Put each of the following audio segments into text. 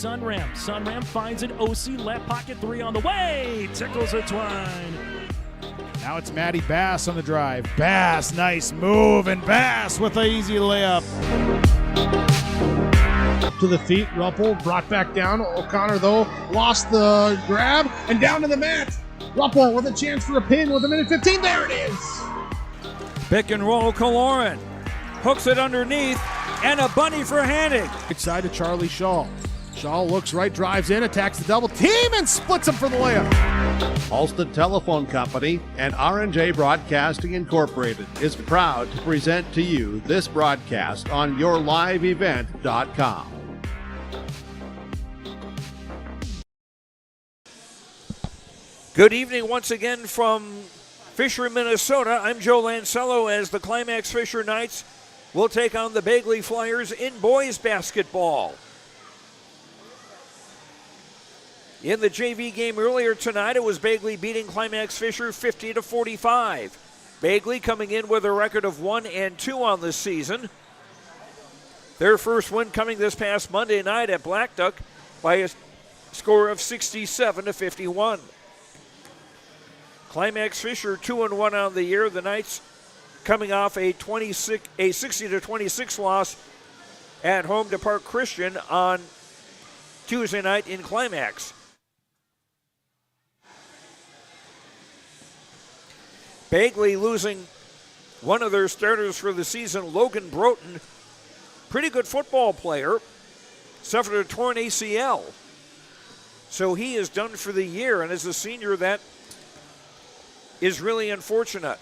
Sunram. Sunram finds an OC left pocket three on the way. Tickles it Twine. Now it's Matty Bass on the drive. Bass, nice move, and Bass with an easy layup. To the feet, Ruppel brought back down. O'Connor, though, lost the grab and down to the mat. Ruppel with a chance for a pin with a minute 15. There it is. Pick and roll, Kaloran. Hooks it underneath, and a bunny for Hannig. Right side to Charlie Shaw. Shaw looks right, drives in, attacks the double team, and splits him for the layup. Halsted Telephone Company and R&J Broadcasting Incorporated is proud to present to you this broadcast on yourliveevent.com. Good evening once again from Fisher, Minnesota. I'm Joe Lancello as the Climax-Fisher Knights will take on the Bagley Flyers in boys basketball. In the JV game earlier tonight, it was Bagley beating Climax-Fisher 50-45. Bagley coming in with a record of 1-2 on this season. Their first win coming this past Monday night at Black Duck by a score of 67-51. Climax-Fisher 2-1 on the year. The Knights coming off a 60-26 loss at home to Park Christian on Tuesday night in Climax. Bagley losing one of their starters for the season, Logan Broughton, pretty good football player, suffered a torn ACL. So he is done for the year, and as a senior, that is really unfortunate.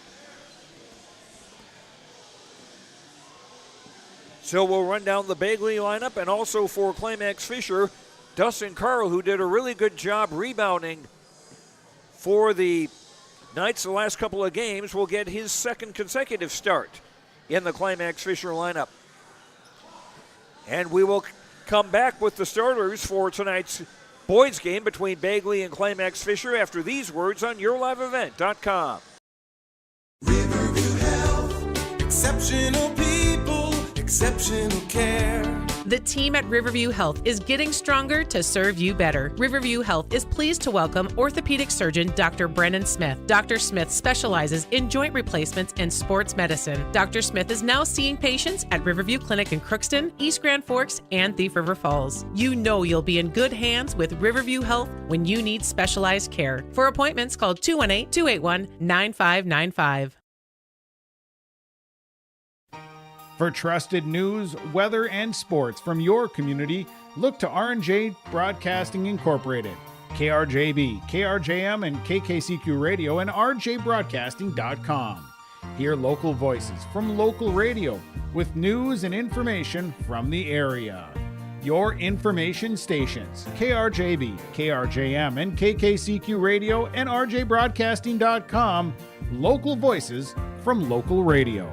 So we'll run down the Bagley lineup, and also for Climax-Fisher, Dustin Carl, who did a really good job rebounding for the Knights the last couple of games, will get his second consecutive start in the Climax-Fisher lineup. And we will come back with the starters for tonight's boys game between Bagley and Climax-Fisher after these words on yourliveevent.com. Riverview Health, exceptional people, exceptional care. The team at Riverview Health is getting stronger to serve you better. Riverview Health is pleased to welcome orthopedic surgeon Dr. Brennan Smith. Dr. Smith specializes in joint replacements and sports medicine. Dr. Smith is now seeing patients at Riverview Clinic in Crookston, East Grand Forks, and Thief River Falls. You know you'll be in good hands with Riverview Health when you need specialized care. For appointments, call 218-281-9595. For trusted news, weather, and sports from your community, look to R&J Broadcasting Incorporated, KRJB, KRJM, and KKCQ Radio, and rjbroadcasting.com. Hear local voices from local radio with news and information from the area. Your information stations, KRJB, KRJM, and KKCQ Radio, and rjbroadcasting.com. Local voices from local radio.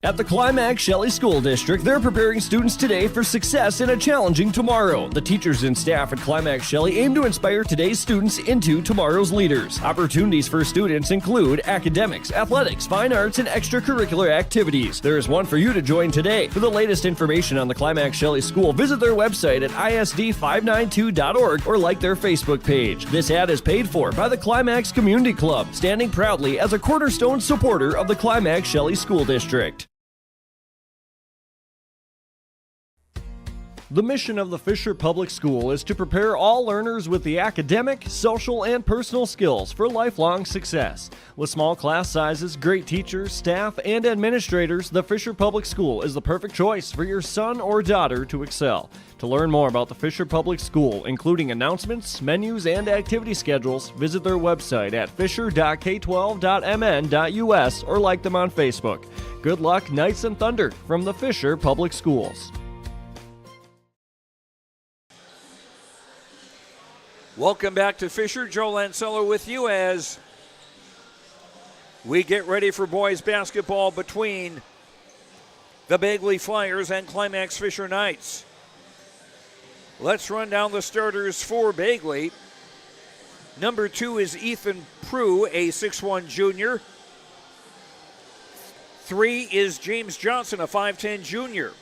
At the Climax Shelley School District, they're preparing students today for success in a challenging tomorrow. The teachers and staff at Climax Shelley aim to inspire today's students into tomorrow's leaders. Opportunities for students include academics, athletics, fine arts, and extracurricular activities. There is one for you to join today. For the latest information on the Climax Shelley School, visit their website at isd592.org or like their Facebook page. This ad is paid for by the Climax Community Club, standing proudly as a cornerstone supporter of the Climax Shelley School District. The mission of the Fisher Public School is to prepare all learners with the academic, social, and personal skills for lifelong success. With small class sizes, great teachers, staff, and administrators, the Fisher Public School is the perfect choice for your son or daughter to excel. To learn more about the Fisher Public School, including announcements, menus, and activity schedules, visit their website at fisher.k12.mn.us or like them on Facebook. Good luck, Knights and Thunder, from the Fisher Public Schools. Welcome back to Fisher. Joe Lancello with you as we get ready for boys basketball between the Bagley Flyers and Climax-Fisher Knights. Let's run down the starters for Bagley. Number 2 is Ethan Prue, a 6'1 junior. 3 is James Johnson, a 5'10 junior.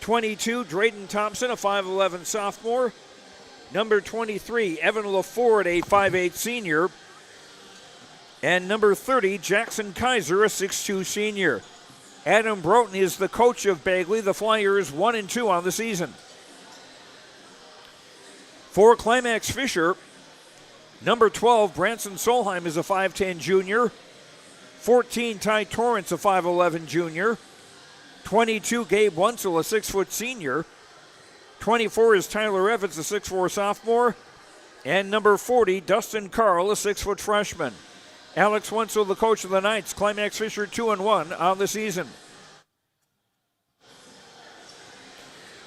22, Drayden Thompson, a 5'11 sophomore. Number 23, Evan LaFord, a 5'8 senior. And number 30, Jackson Kaiser, a 6'2 senior. Adam Broughton is the coach of Bagley. The Flyers 1-2 on the season. For Climax-Fisher, number 12, Branson Solheim is a 5'10 junior. 14, Ty Torrance, a 5'11 junior. 22, Gabe Wunsel, a 6' senior. 24 is Tyler Evans, a 6'4 sophomore. And number 40, Dustin Carl, a 6' freshman. Alex Wunsel, the coach of the Knights. Climax-Fisher 2-1 on the season.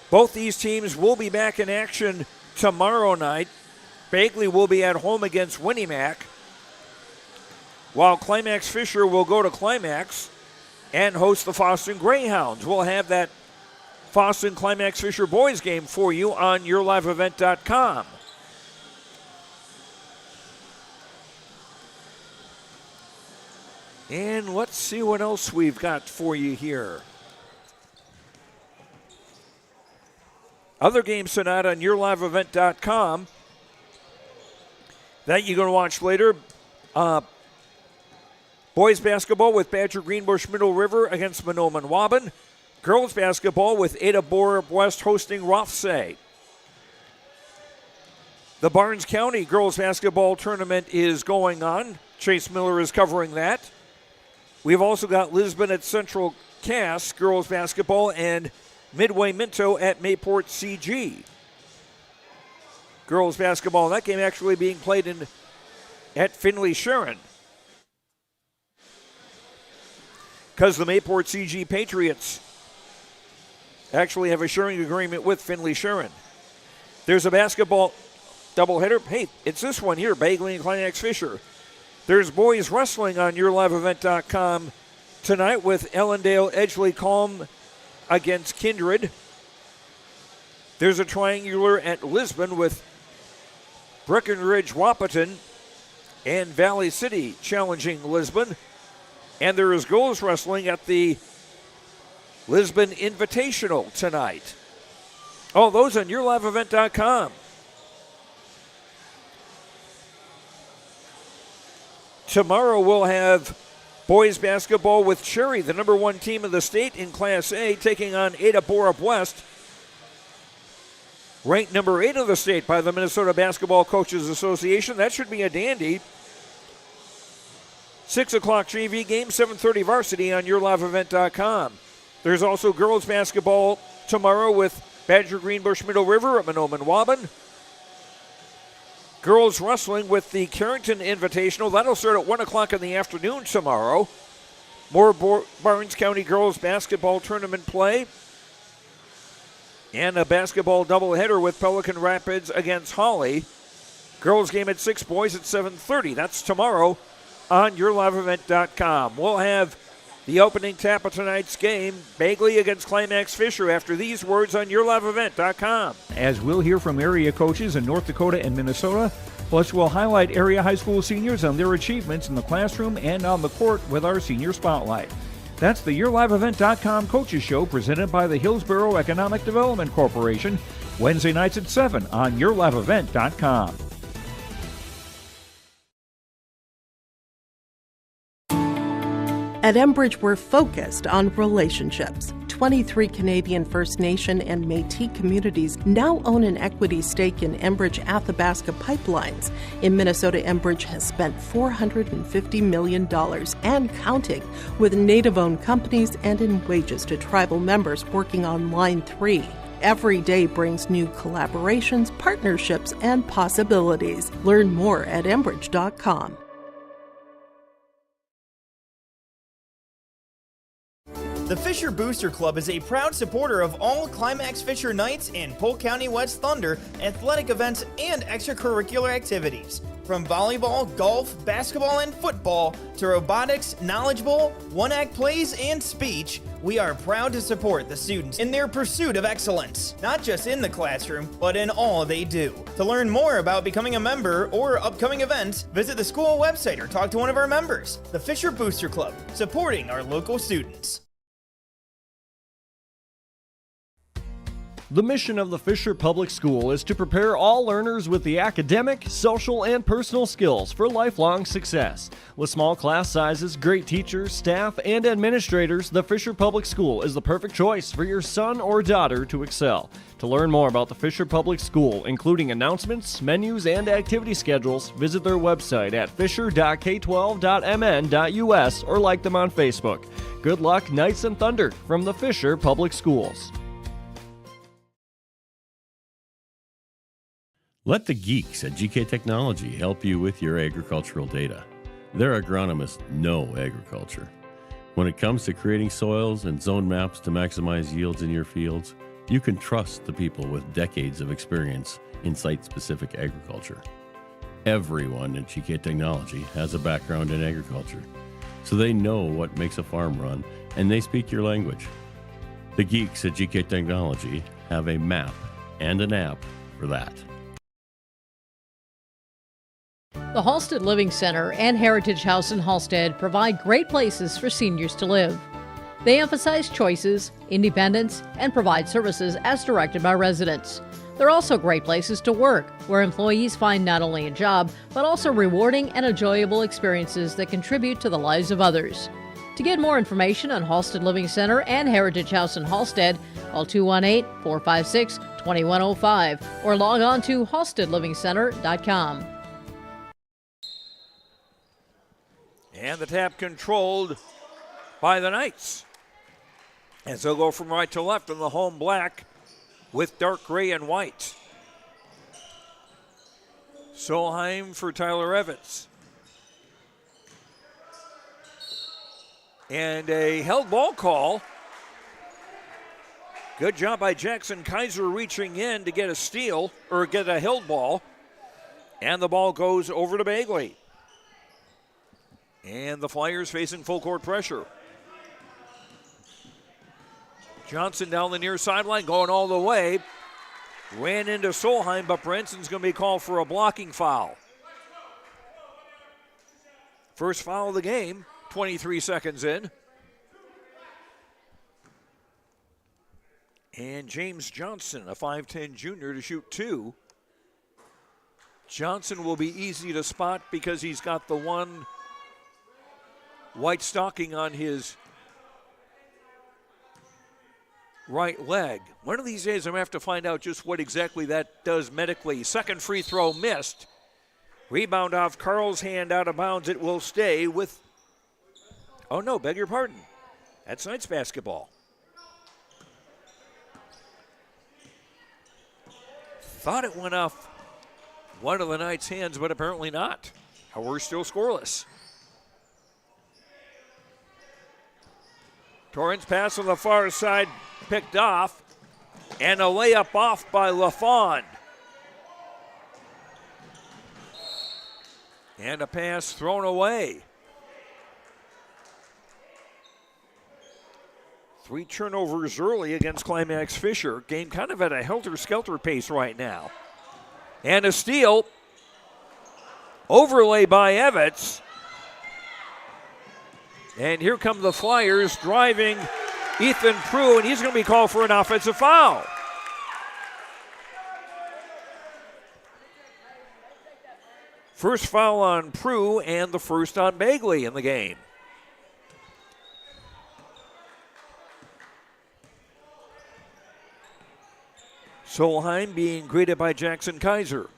Both these teams will be back in action tomorrow night. Bagley will be at home against Winnimac, while Climax-Fisher will go to Climax and host the Foston Greyhounds. We'll have that Foston Climax-Fisher boys game for you on yourliveevent.com. And let's see what else we've got for you here. Other games tonight on yourliveevent.com that you're going to watch later. Boys basketball with Badger Greenbush Middle River against Mahnomen Waban. Girls basketball with Ada Borup West hosting Rothsay. The Barnes County girls basketball tournament is going on. Chase Miller is covering that. We've also got Lisbon at Central Cass girls basketball and Midway Minto at Mayport CG. Girls basketball, that game actually being played at Finley Sharon, because the Mayport CG Patriots actually have a sharing agreement with Finley Sharon. There's a basketball doubleheader. Hey, it's this one here, Bagley and Climax-Fisher. There's boys wrestling on yourliveevent.com tonight with Ellendale Edgeley Calm against Kindred. There's a triangular at Lisbon with Breckenridge Wahpeton and Valley City challenging Lisbon. And there is girls wrestling at the Lisbon Invitational tonight. Oh, those on yourliveevent.com. Tomorrow we'll have boys basketball with Cherry, the number 1 team of the state in Class A, taking on Ada Borup West, ranked number 8 of the state by the Minnesota Basketball Coaches Association. That should be a dandy. 6 o'clock JV game, 7:30 varsity on yourliveevent.com. There's also girls basketball tomorrow with Badger Greenbush Middle River at Mahnomen Waban. Girls wrestling with the Carrington Invitational. That'll start at 1 o'clock in the afternoon tomorrow. More Barnes County girls basketball tournament play. And a basketball doubleheader with Pelican Rapids against Holly. Girls game at 6, boys at 7:30. That's tomorrow on yourliveevent.com. We'll have the opening tap of tonight's game, Bagley against Climax-Fisher, after these words on yourliveevent.com. As we'll hear from area coaches in North Dakota and Minnesota, plus we'll highlight area high school seniors on their achievements in the classroom and on the court with our Senior Spotlight. That's the yourliveevent.com Coaches Show presented by the Hillsborough Economic Development Corporation, Wednesday nights at 7 on yourliveevent.com. At Enbridge, we're focused on relationships. 23 Canadian First Nation and Métis communities now own an equity stake in Enbridge Athabasca Pipelines. In Minnesota, Enbridge has spent $450 million and counting with Native-owned companies and in wages to tribal members working on Line 3. Every day brings new collaborations, partnerships, and possibilities. Learn more at Enbridge.com. The Fisher Booster Club is a proud supporter of all Climax-Fisher Knights and Polk County West Thunder athletic events and extracurricular activities. From volleyball, golf, basketball, and football to robotics, knowledge bowl, one-act plays, and speech, we are proud to support the students in their pursuit of excellence, not just in the classroom, but in all they do. To learn more about becoming a member or upcoming events, visit the school website or talk to one of our members. The Fisher Booster Club, supporting our local students. The mission of the Fisher Public School is to prepare all learners with the academic, social, and personal skills for lifelong success. With small class sizes, great teachers, staff, and administrators, the Fisher Public School is the perfect choice for your son or daughter to excel. To learn more about the Fisher Public School, including announcements, menus, and activity schedules, visit their website at fisher.k12.mn.us or like them on Facebook. Good luck, Knights and Thunder, from the Fisher Public Schools. Let the geeks at GK Technology help you with your agricultural data. Their agronomists know agriculture. When it comes to creating soils and zone maps to maximize yields in your fields, you can trust the people with decades of experience in site-specific agriculture. Everyone at GK Technology has a background in agriculture, so they know what makes a farm run, and they speak your language. The geeks at GK Technology have a map and an app for that. The Halstead Living Center and Heritage House in Halstead provide great places for seniors to live. They emphasize choices, independence, and provide services as directed by residents. They're also great places to work, where employees find not only a job, but also rewarding and enjoyable experiences that contribute to the lives of others. To get more information on Halstead Living Center and Heritage House in Halstead, call 218-456-2105 or log on to halsteadlivingcenter.com. And the tap controlled by the Knights. As they'll go from right to left in the home black with dark gray and white. Solheim for Tyler Evans. And a held ball call. Good job by Jackson Kaiser reaching in to get a steal, or get a held ball. And the ball goes over to Bagley. And the Flyers facing full court pressure. Johnson down the near sideline, going all the way. Ran into Solheim, but Brenson's going to be called for a blocking foul. First foul of the game, 23 seconds in. And James Johnson, a 5'10 junior, to shoot two. Johnson will be easy to spot because he's got the one white stocking on his right leg. One of these days I'm going to have to find out just what exactly that does medically. Second free throw missed. Rebound off Carl's hand, out of bounds. It will stay with, oh no, beg your pardon. That's Knights basketball. Thought it went off one of the Knights' hands, but apparently not. We're still scoreless. Torrance pass on the far side, picked off, and a layup off by LaFond. And a pass thrown away. 3 turnovers early against Climax-Fisher. Game kind of at a helter-skelter pace right now. And a steal. Overlay by Evans. And here come the Flyers driving Ethan Prue, and he's going to be called for an offensive foul. First foul on Prue and the first on Bagley in the game. Solheim being greeted by Jackson Kaiser.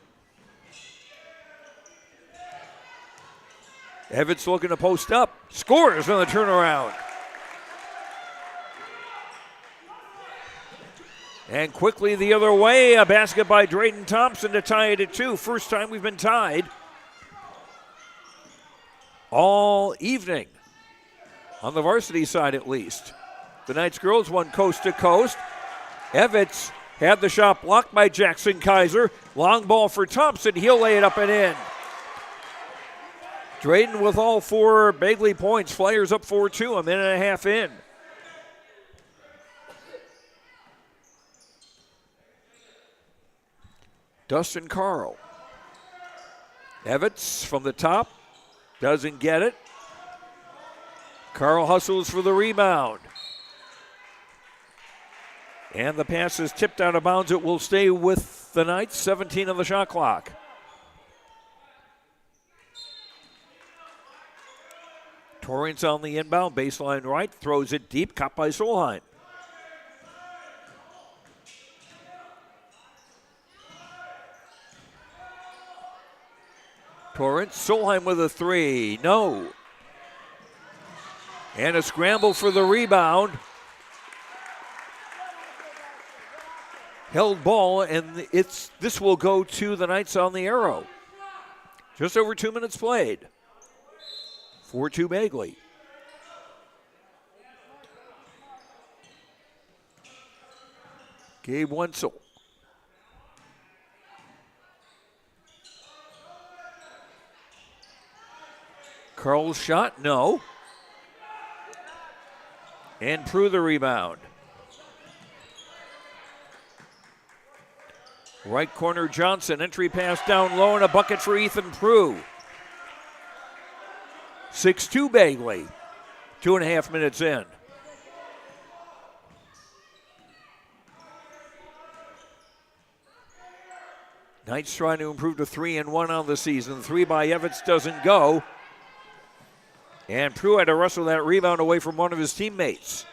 Evans looking to post up. Scores on the turnaround. And quickly the other way, a basket by Drayden Thompson to tie it at 2. First time we've been tied all evening, on the varsity side at least. The Knights girls won coast to coast. Evans had the shot blocked by Jackson Kaiser. Long ball for Thompson. He'll lay it up and in. Drayden with all 4 Bagley points. Flyers up 4-2, a minute and a half in. Dustin Carl. Evans from the top. Doesn't get it. Carl hustles for the rebound. And the pass is tipped out of bounds. It will stay with the Knights. 17 on the shot clock. Torrance on the inbound, baseline right, throws it deep, caught by Solheim. Torrance, Solheim with a three, no. And a scramble for the rebound. Held ball, and this will go to the Knights on the arrow. Just over 2 minutes played. 4-2 Bagley. Gabe Wenzel. Carl's shot, no. And Prue the rebound. Right corner Johnson, entry pass down low and a bucket for Ethan Prue. 6-2 Bagley, 2.5 minutes in. Knights trying to improve to 3-1 on the season. 3 by Evans doesn't go. And Prue had to wrestle that rebound away from one of his teammates.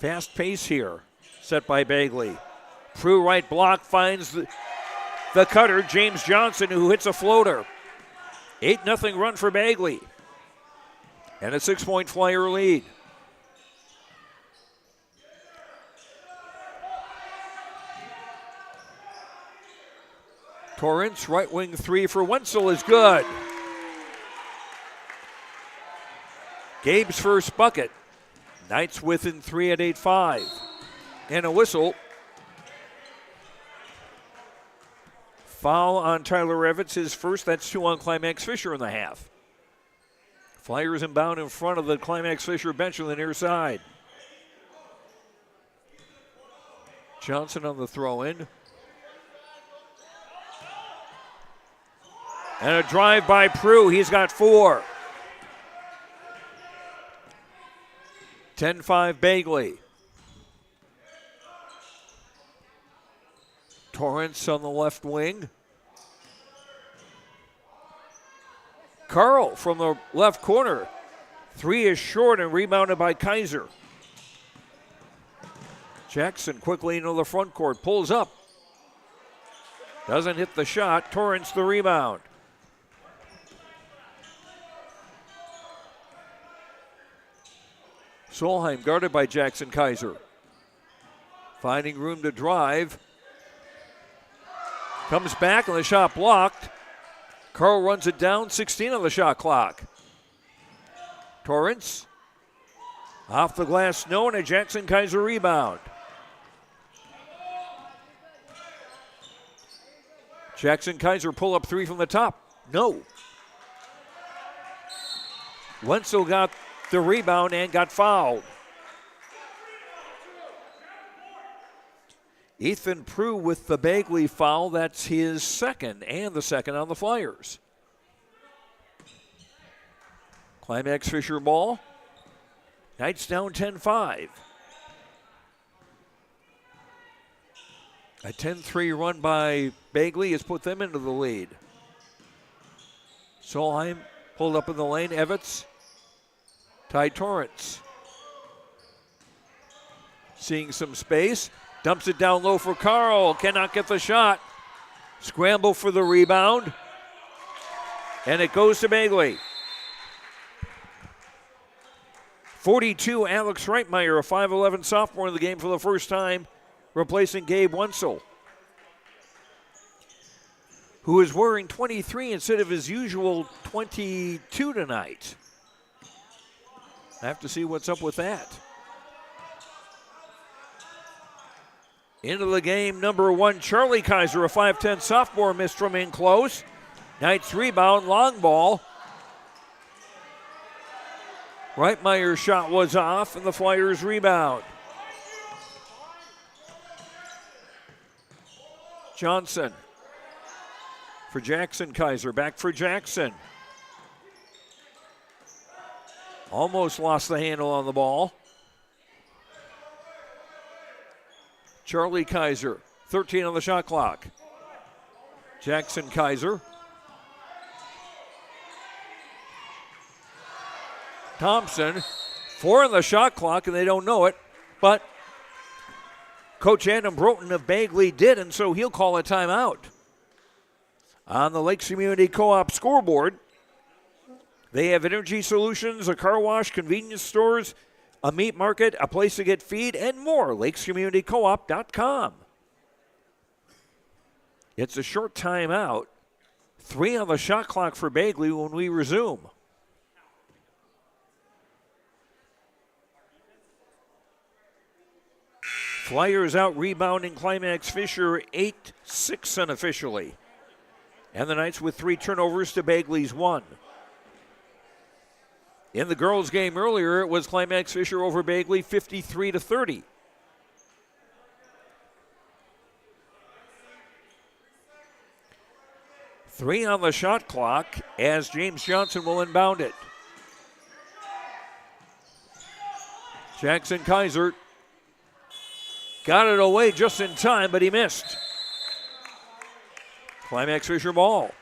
Fast pace here, set by Bagley. Prue right block finds the cutter, James Johnson, who hits a floater. 8-0 run for Bagley. And a 6-point Flyer lead. Torrance, right wing three for Wenzel is good. Gabe's first bucket. Knights within 3 at 8-5. And a whistle. Foul on Tyler Evans, his first. That's 2 on Climax-Fisher in the half. Flyers inbound in front of the Climax-Fisher bench on the near side. Johnson on the throw-in. And a drive by Prue. He's got 4. 10-5 Bagley. Torrance on the left wing. Carl from the left corner. 3 is short and rebounded by Kaiser. Jackson quickly into the front court. Pulls up. Doesn't hit the shot. Torrance the rebound. Solheim guarded by Jackson Kaiser. Finding room to drive. Comes back and the shot blocked. Carl runs it down, 16 on the shot clock. Torrance. Off the glass, no, and a Jackson Kaiser rebound. Jackson Kaiser pull up 3 from the top. No. Wenzel got the rebound and got fouled. Ethan Prue with the Bagley foul. That's his second and the second on the Flyers. Climax-Fisher ball. Knights down 10-5. A 10-3 run by Bagley has put them into the lead. Solheim pulled up in the lane. Evans. Ty Torrance. Seeing some space. Dumps it down low for Carl. Cannot get the shot. Scramble for the rebound. And it goes to Bagley. 42, Alex Reitmeyer, a 5'11 sophomore in the game for the first time, replacing Gabe Wenzel, who is wearing 23 instead of his usual 22 tonight. I have to see what's up with that. Into the game, number 1, Charlie Kaiser, a 5'10 sophomore, missed from in close. Knights rebound, long ball. Reitmeyer's shot was off, and the Flyers rebound. Johnson for Jackson Kaiser, back for Jackson. Almost lost the handle on the ball. Charlie Kaiser, 13 on the shot clock. Jackson Kaiser. Thompson, 4 on the shot clock, and they don't know it, but Coach Adam Broughton of Bagley did, and so he'll call a timeout. On the Lakes Community Co-op scoreboard, they have energy solutions, a car wash, convenience stores, a meat market, a place to get feed, and more. LakesCommunityCoop.com. It's a short timeout. 3 on the shot clock for Bagley when we resume. Flyers out rebounding Climax-Fisher 8-6 unofficially. And the Knights with 3 turnovers to Bagley's 1. In the girls' game earlier, it was Climax-Fisher over Bagley 53-30. Three on the shot clock as James Johnson will inbound it. Jackson Kaiser got it away just in time, but he missed. Climax-Fisher ball.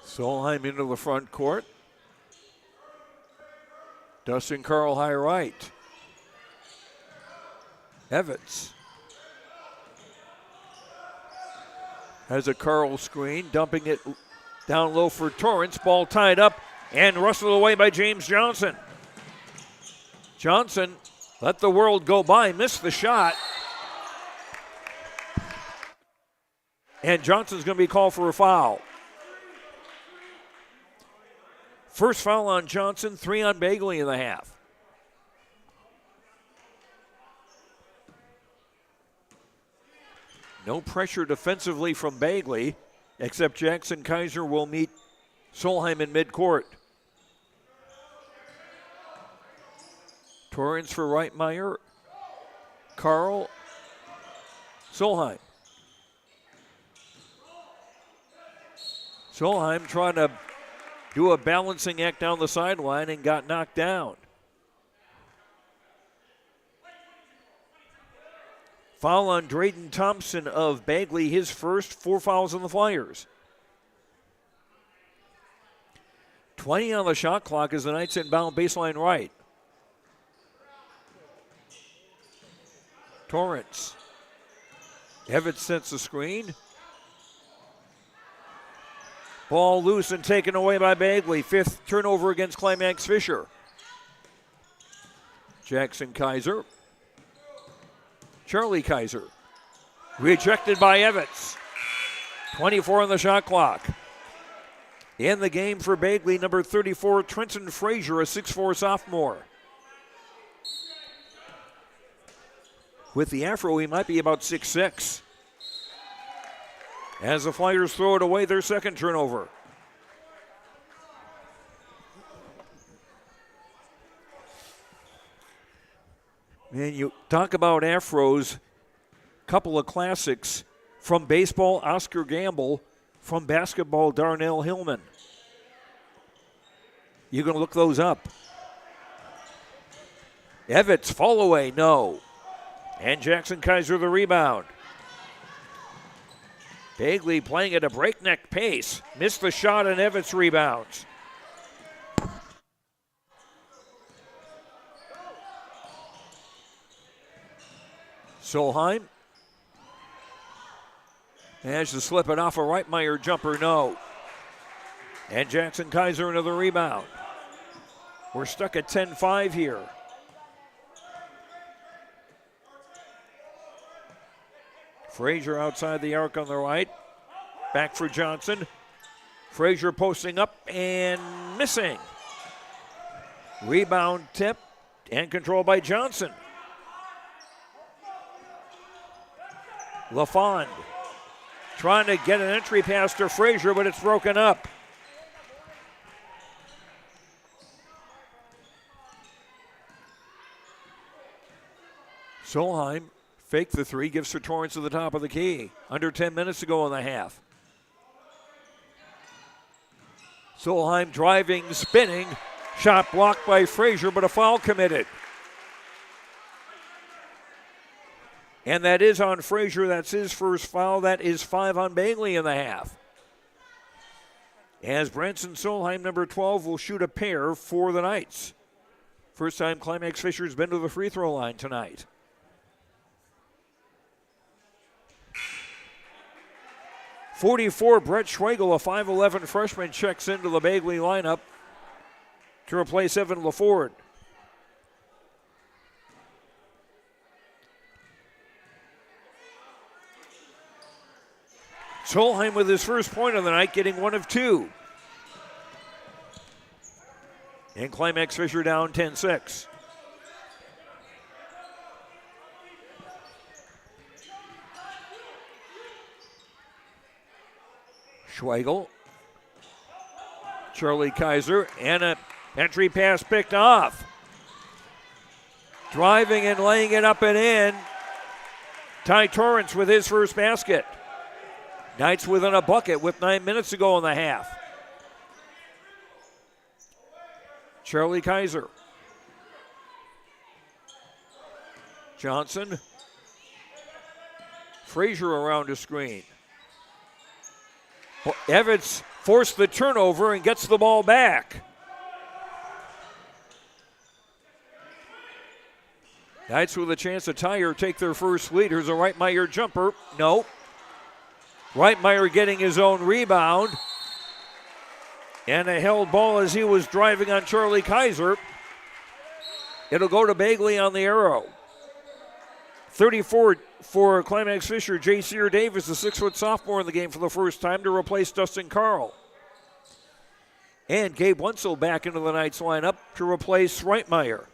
Solheim into the front court. Dustin Carl high right. Evans has a Carl screen, dumping it down low for Torrance. Ball tied up and wrestled away by James Johnson. Johnson let the world go by, missed the shot. And Johnson's going to be called for a foul. First foul on Johnson, 3 on Bagley in the half. No pressure defensively from Bagley, except Jackson Kaiser will meet Solheim in midcourt. Torrance for Reitmeyer. Carl. Solheim. Solheim trying to do a balancing act down the sideline and got knocked down. Foul on Drayden Thompson of Bagley, his first, 4 fouls on the Flyers. 20 on the shot clock as the Knights inbound baseline right. Torrance. Evans sets the screen. Ball loose and taken away by Bagley. 5th turnover against Climax-Fisher. Jackson Kaiser. Charlie Kaiser. Rejected by Evans. 24 on the shot clock. In the game for Bagley, number 34, Trenton Frazier, a 6'4 sophomore. With the afro, he might be about 6'6". As the Flyers throw it away, their second turnover. Man, you talk about afros, couple of classics. From baseball, Oscar Gamble. From basketball, Darnell Hillman. You going to look those up. Evans, fall away, no. And Jackson Kaiser the rebound. Bagley playing at a breakneck pace. Missed the shot and Evans rebounds. Solheim. Has to slip it off a Reitmeyer jumper, no. And Jackson Kaiser another rebound. We're stuck at 10-5 here. Frazier outside the arc on the right. Back for Johnson. Frazier posting up and missing. Rebound tip and control by Johnson. LaFond trying to get an entry pass to Frazier, but it's broken up. Solheim faked the three, gives to Torrance to the top of the key. Under 10 minutes to go in the half. Solheim driving, spinning. Shot blocked by Frazier, but a foul committed. And that is on Frazier. That's his first foul. That is 5 on Bagley in the half. As Branson Solheim, number 12, will shoot a pair for the Knights. First time Climax-Fisher's been to the free throw line tonight. .44, Brett Schwegel, a 5'11 freshman, checks into the Bagley lineup to replace Evan LaFord. Solheim with his first point of the night, getting 1 of 2. And Climax-Fisher down 10-6. Schwegel, Charlie Kaiser, and an entry pass picked off. Driving and laying it up and in. Ty Torrance with his first basket. Knights within a bucket with 9 minutes to go in the half. Charlie Kaiser. Johnson. Frazier around the screen. Evans forced the turnover and gets the ball back. Knights with a chance to tie or take their first lead. Here's a Reitmeyer jumper. No. Reitmeyer getting his own rebound. And a held ball as he was driving on Charlie Kaiser. It'll go to Bagley on the arrow. 34 for Climax-Fisher. J. Sear Davis, the 6-foot sophomore in the game for the first time to replace Dustin Carl. And Gabe Wenzel back into the Knights lineup to replace Reitmeyer.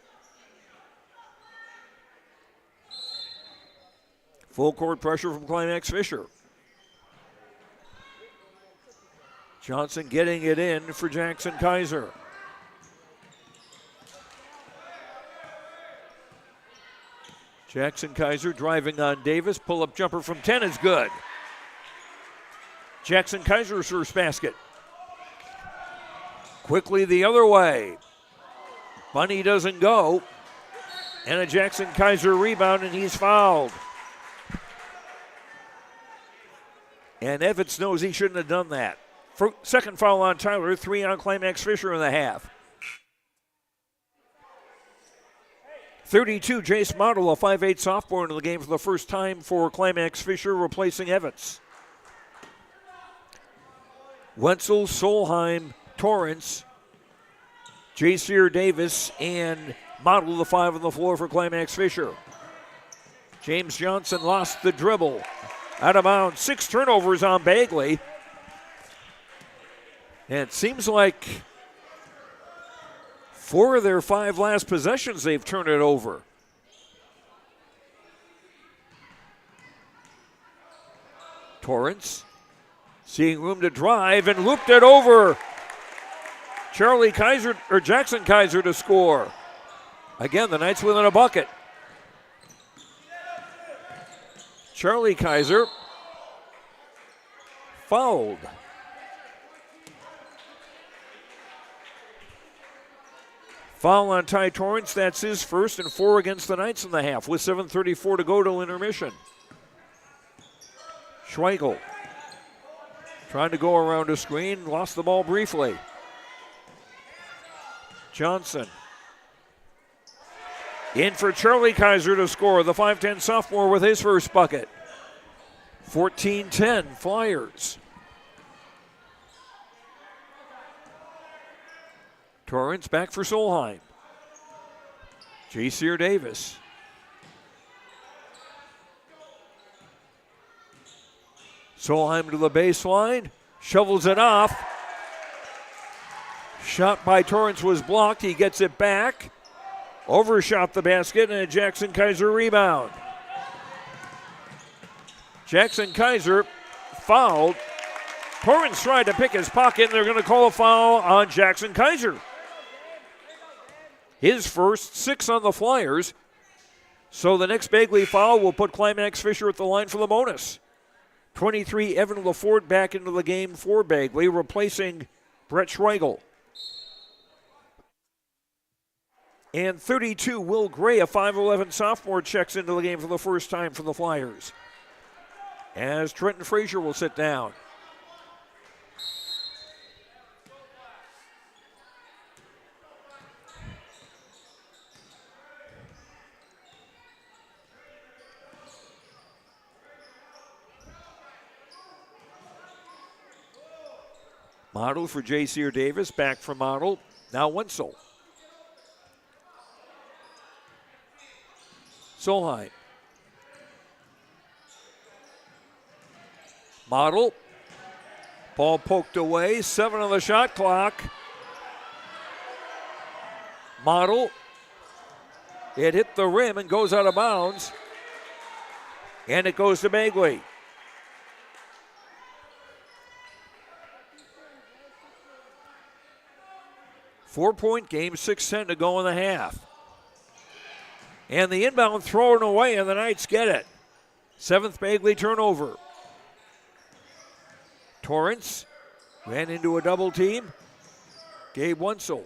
Full court pressure from Climax-Fisher. Johnson getting it in for Jackson Kaiser. Jackson Kaiser driving on Davis. Pull-up jumper from 10 is good. Jackson Kaiser's first basket. Quickly the other way. Bunny doesn't go. And a Jackson Kaiser rebound, and he's fouled. And Evans knows he shouldn't have done that. Second foul on Tyler, 3 on Climax-Fisher in the half. 32, Jace Model, a 5'8 sophomore into the game for the first time for Climax-Fisher, replacing Evans. Wenzel, Solheim, Torrance, J. Sear Davis, and Model, the 5 on the floor for Climax-Fisher. James Johnson lost the dribble. Out of bounds, 6 turnovers on Bagley. And it seems like 4 of their 5 last possessions, they've turned it over. Torrance seeing room to drive and looped it over. Charlie Kaiser, or Jackson Kaiser to score. Again, the Knights within a bucket. Charlie Kaiser fouled. Foul on Ty Torrance, that's his first, and 4 against the Knights in the half with 7:34 to go till intermission. Schwegel trying to go around a screen, lost the ball briefly. Johnson in for Charlie Kaiser to score, the 5'10 sophomore with his first bucket. 14-10 Flyers. Torrance back for Solheim. J. Sear Davis. Solheim to the baseline. Shovels it off. Shot by Torrance was blocked. He gets it back. Overshot the basket, and a Jackson Kaiser rebound. Jackson Kaiser fouled. Torrance tried to pick his pocket, and they're going to call a foul on Jackson Kaiser. His first, 6 on the Flyers. So the next Bagley foul will put Climax-Fisher at the line for the bonus. 23, Evan LaFord back into the game for Bagley, replacing Brett Schweigel. And 32, Will Gray, a 5'11 sophomore, checks into the game for the first time for the Flyers. As Trenton Frazier will sit down. Model for J.C. Davis, back from Model. Now Wenzel. Solheim. Model. Ball poked away. 7 on the shot clock. Model. It hit the rim and goes out of bounds. And it goes to Bagley. Four-point game, 6:10 to go in the half. And the inbound thrown away, and the Knights get it. 7th Bagley turnover. Torrance ran into a double team. Gabe Wenzel.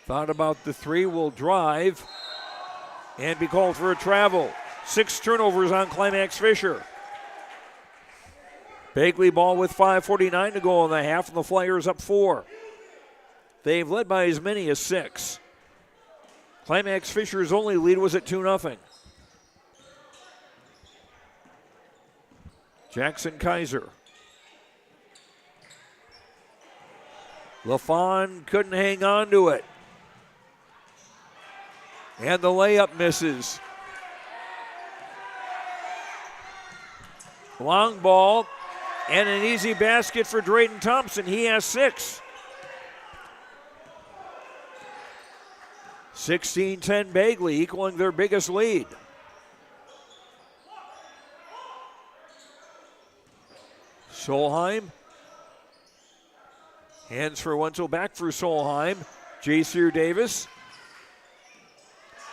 Thought about the three, will drive and be called for a travel. 6 turnovers on Climax-Fisher. Bagley ball with 5:49 to go in the half, and the Flyers up 4. They've led by as many as 6. Climax-Fisher's only lead was at 2-0. Jackson Kaiser. LaFawn couldn't hang on to it. And the layup misses. Long ball. And an easy basket for Drayton Thompson. He has 6. 16-10 Bagley, equaling their biggest lead. Solheim. Hands for Wenzel, back for Solheim. J.C. Davis.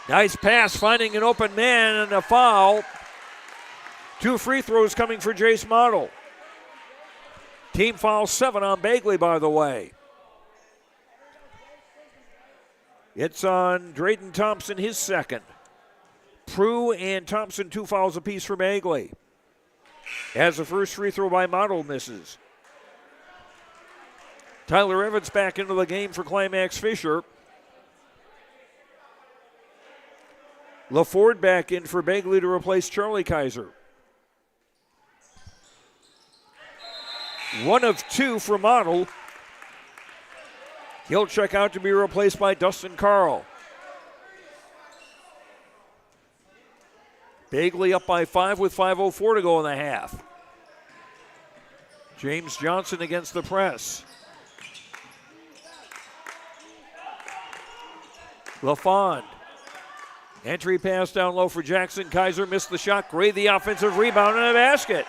Nice pass, finding an open man and a foul. 2 free throws coming for Jace Model. Team foul 7 on Bagley, by the way. It's on Drayton Thompson, his second. Prue and Thompson, 2 fouls apiece for Bagley. As the first free throw by Model misses. Tyler Evans back into the game for Climax-Fisher. LaFord back in for Bagley to replace Charlie Kaiser. 1 of 2 for Model. He'll check out to be replaced by Dustin Carl. Bagley up by 5 with 5:04 to go in the half. James Johnson against the press. LaFond. Entry pass down low for Jackson. Kaiser missed the shot. Gray the offensive rebound and a basket.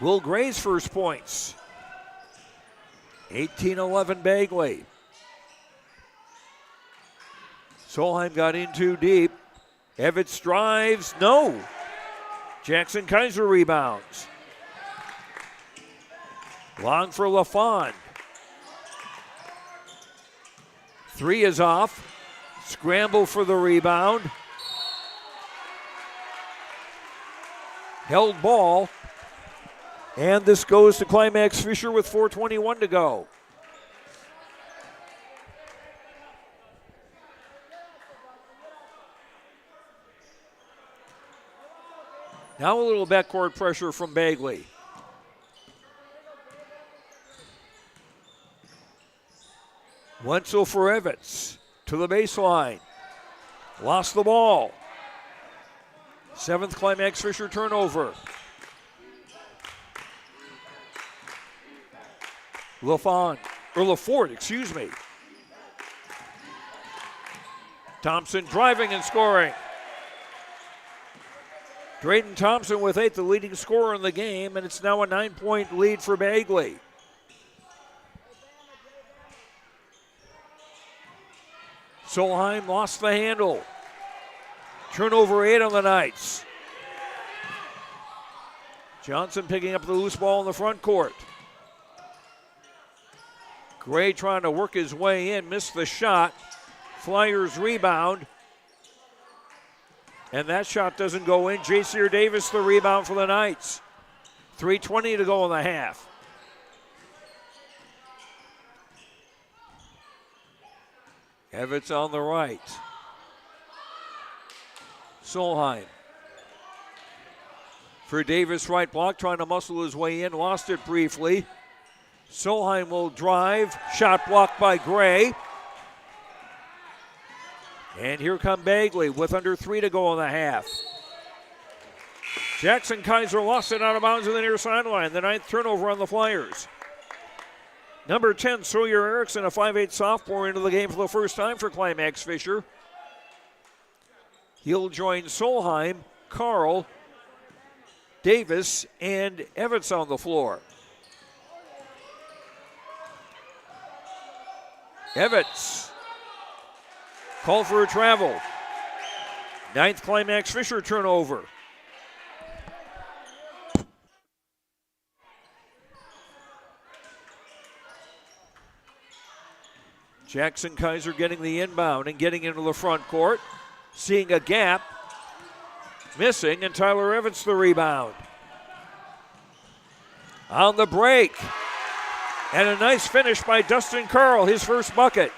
Will Gray's first points. 18-11 Bagley. Solheim got in too deep. Evitz drives. No. Jackson Kaiser rebounds. Long for LaFond. 3 is off. Scramble for the rebound. Held ball. And this goes to Climax-Fisher with 4:21 to go. Now a little backcourt pressure from Bagley. Wenzel for Evitz to the baseline. Lost the ball. 7th Climax-Fisher turnover. LaFord, excuse me. Thompson driving and scoring. Drayton Thompson with 8, the leading scorer in the game, and it's now a 9-point lead for Bagley. Solheim lost the handle. Turnover 8 on the Knights. Johnson picking up the loose ball in the front court. Gray trying to work his way in, missed the shot. Flyers rebound. And that shot doesn't go in. J.C. Davis the rebound for the Knights. 3:20 to go in the half. Evans on the right. Solheim. For Davis, right block, trying to muscle his way in. Lost it briefly. Solheim will drive. Shot blocked by Gray. And here come Bagley with under 3 to go in the half. Jackson Kaiser lost it out of bounds on the near sideline. The 9th turnover on the Flyers. Number 10, Sawyer Erickson, a 5'8 sophomore, into the game for the first time for Climax-Fisher. He'll join Solheim, Carl, Davis, and Evans on the floor. Evans, call for a travel. 9th Climax-Fisher turnover. Jackson Kaiser getting the inbound and getting into the front court. Seeing a gap. Missing, and Tyler Evans the rebound. On the break. And a nice finish by Dustin Carl, his first bucket.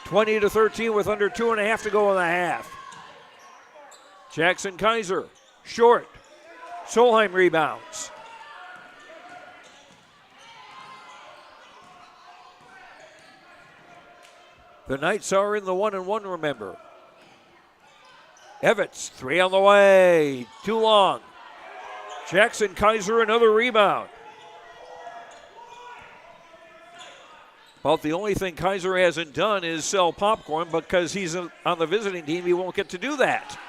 20-13 with under 2.5 to go in the half. Jackson Kaiser, short. Solheim rebounds. The Knights are in the 1-1, remember. Evans, 3 on the way. Too long. Jackson Kaiser, another rebound. About the only thing Kaiser hasn't done is sell popcorn, because he's on the visiting team. He won't get to do that.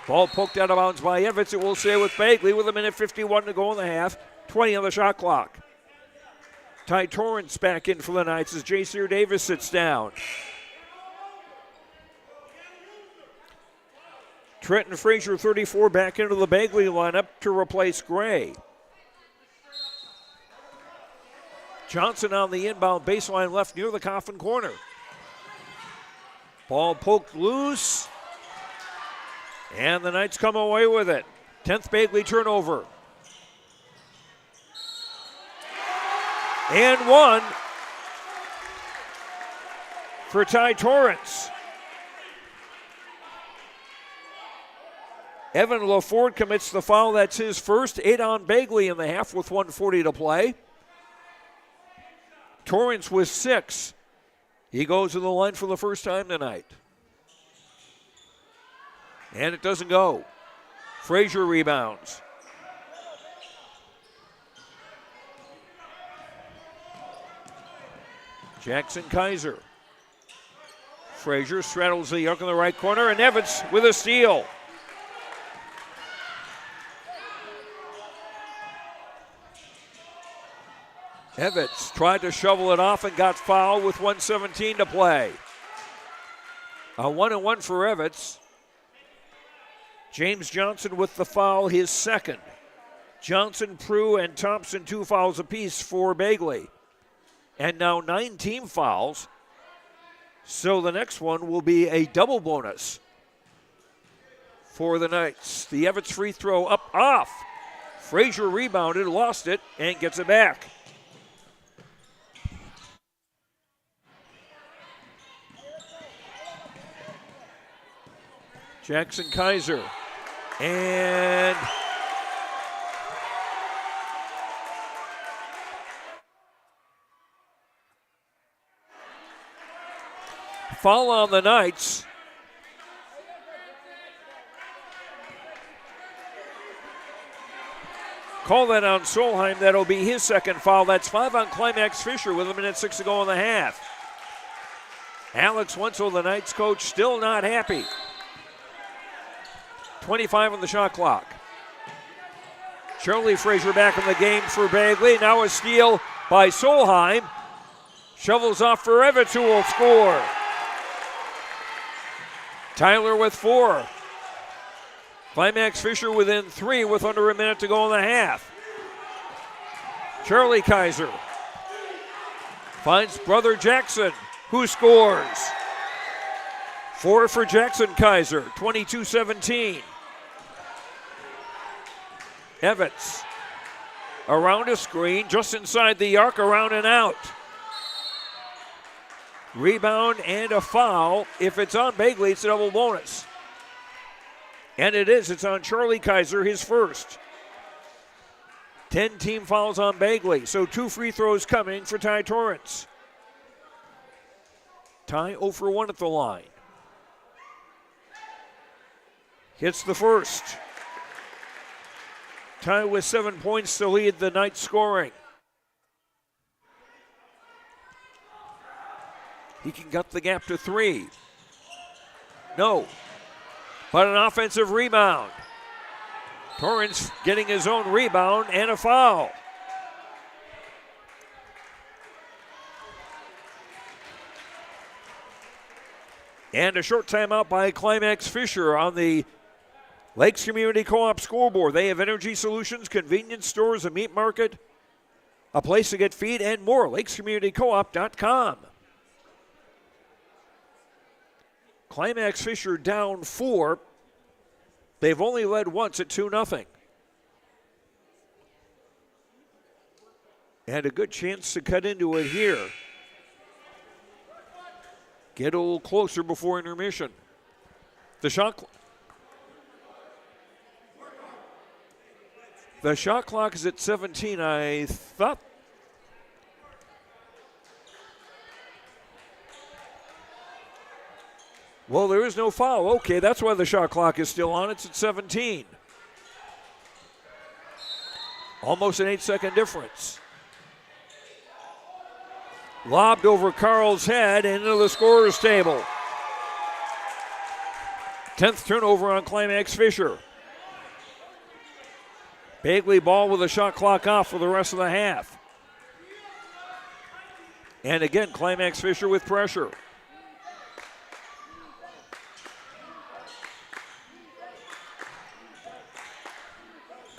Ball poked out of bounds by Evans. It will stay with Bagley with 1:51 to go in the half. 20 on the shot clock. Ty Torrance back in for the Knights as J.C. Davis sits down. Trenton Frazier, 34, back into the Bagley lineup to replace Gray. Johnson on the inbound baseline left near the Coffin corner. Ball poked loose. And the Knights come away with it. 10th Bagley turnover. And 1 for Ty Torrance. Evan LaFord commits the foul. That's his first. 8 on Bagley in the half with 1:40 to play. Torrance with 6. He goes to the line for the first time tonight. And it doesn't go. Frazier rebounds. Jackson Kaiser. Frazier straddles the arc in the right corner, and Evans with a steal. Evans tried to shovel it off and got fouled with 1:17 to play. A 1-1 for Evans. James Johnson with the foul, his second. Johnson, Prue, and Thompson 2 fouls apiece for Bagley. And now 9 team fouls. So the next one will be a double bonus for the Knights. The Evans free throw up off. Frazier rebounded, lost it, and gets it back. Jackson Kaiser. And foul on the Knights. Call that on Solheim. That'll be his second foul. That's 5 on Climax-Fisher with 1:06 to go in the half. Alex Wenzel, the Knights coach, still not happy. 25 on the shot clock. Charlie Frazier back in the game for Bagley. Now a steal by Solheim. Shovels off for Evans, who will score. Tyler with 4. Climax-Fisher within 3 with under a minute to go in the half. Charlie Kaiser finds brother Jackson, who scores. 4 for Jackson Kaiser, 22-17. Evans around a screen, just inside the arc, around and out. Rebound and a foul. If it's on Bagley, it's a double bonus. And it is. It's on Charlie Kaiser, his first. 10 team fouls on Bagley, so 2 free throws coming for Ty Torrance. Ty 0 for 1 at the line. Hits the first. Ty with 7 points to lead the night scoring. He can gut the gap to 3. No. But an offensive rebound. Torrance getting his own rebound and a foul. And a short timeout by Climax-Fisher on the Lakes Community Co-op scoreboard. They have energy solutions, convenience stores, a meat market, a place to get feed, and more. LakesCommunityCoop.com. Climax-Fisher down 4. They've only led once at 2-0. And a good chance to cut into it here. Get a little closer before intermission. The shot clock is at 17. I thought. Well, there is no foul. Okay, that's why the shot clock is still on. It's at 17. Almost an 8-second difference. Lobbed over Carl's head into the scorer's table. 10th turnover on Climax-Fisher. Bagley ball with the shot clock off for the rest of the half. And again, Climax-Fisher with pressure.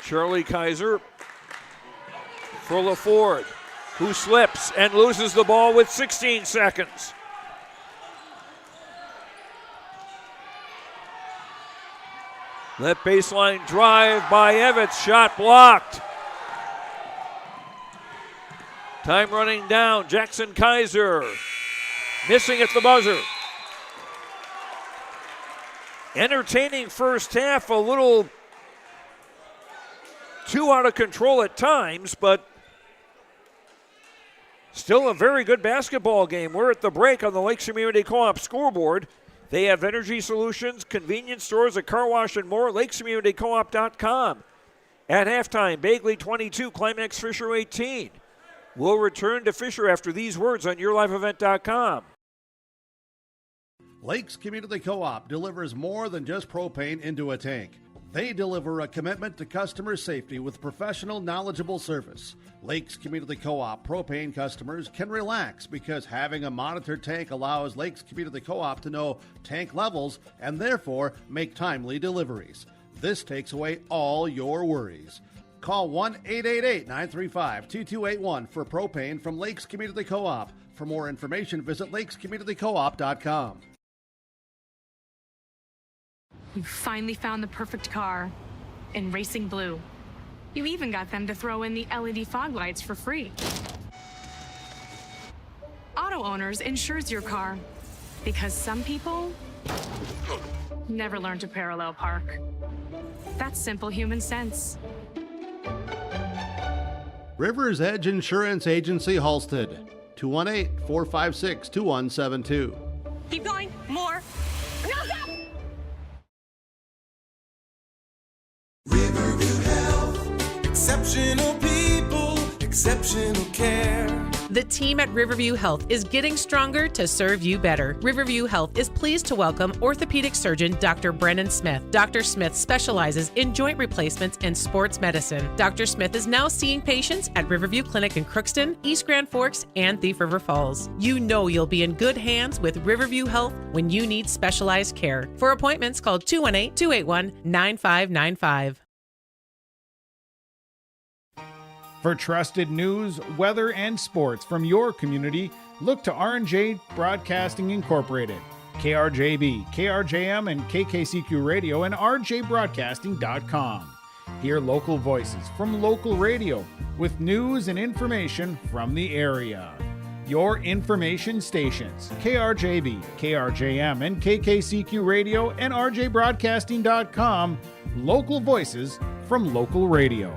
Charlie Kaiser for LaFord, who slips and loses the ball with 16 seconds. Left baseline drive by Evans, shot blocked. Time running down, Jackson Kaiser missing at the buzzer. Entertaining first half, a little too out of control at times, but still a very good basketball game. We're at the break on the Lakes Community Co-op scoreboard. They have energy solutions, convenience stores, a car wash, and more. LakesCommunityCoop.com. At halftime, Bagley 22, Climax-Fisher 18. We'll return to Fisher after these words on YourLiveEvent.com. Lakes Community Co-op delivers more than just propane into a tank. They deliver a commitment to customer safety with professional, knowledgeable service. Lakes Community Co-op propane customers can relax because having a monitored tank allows Lakes Community Co-op to know tank levels and therefore make timely deliveries. This takes away all your worries. Call 1-888-935-2281 for propane from Lakes Community Co-op. For more information, visit lakescommunitycoop.com. You finally found the perfect car in racing blue. You even got them to throw in the LED fog lights for free. Auto Owners insures your car because some people never learn to parallel park. That's simple human sense. River's Edge Insurance Agency, Halstead. 218-456-2172. Keep going. More. No, stop! Riverview Health, exceptional people, exceptional care. The team at Riverview Health is getting stronger to serve you better. Riverview Health is pleased to welcome orthopedic surgeon Dr. Brennan Smith. Dr. Smith specializes in joint replacements and sports medicine. Dr. Smith is now seeing patients at Riverview Clinic in Crookston, East Grand Forks, and Thief River Falls. You know you'll be in good hands with Riverview Health when you need specialized care. For appointments, call 218-281-9595. For trusted news, weather, and sports from your community, look to R&J Broadcasting Incorporated, KRJB, KRJM, and KKCQ Radio, and rjbroadcasting.com. Hear local voices from local radio with news and information from the area. Your information stations, KRJB, KRJM, and KKCQ Radio, and rjbroadcasting.com. Local voices from local radio.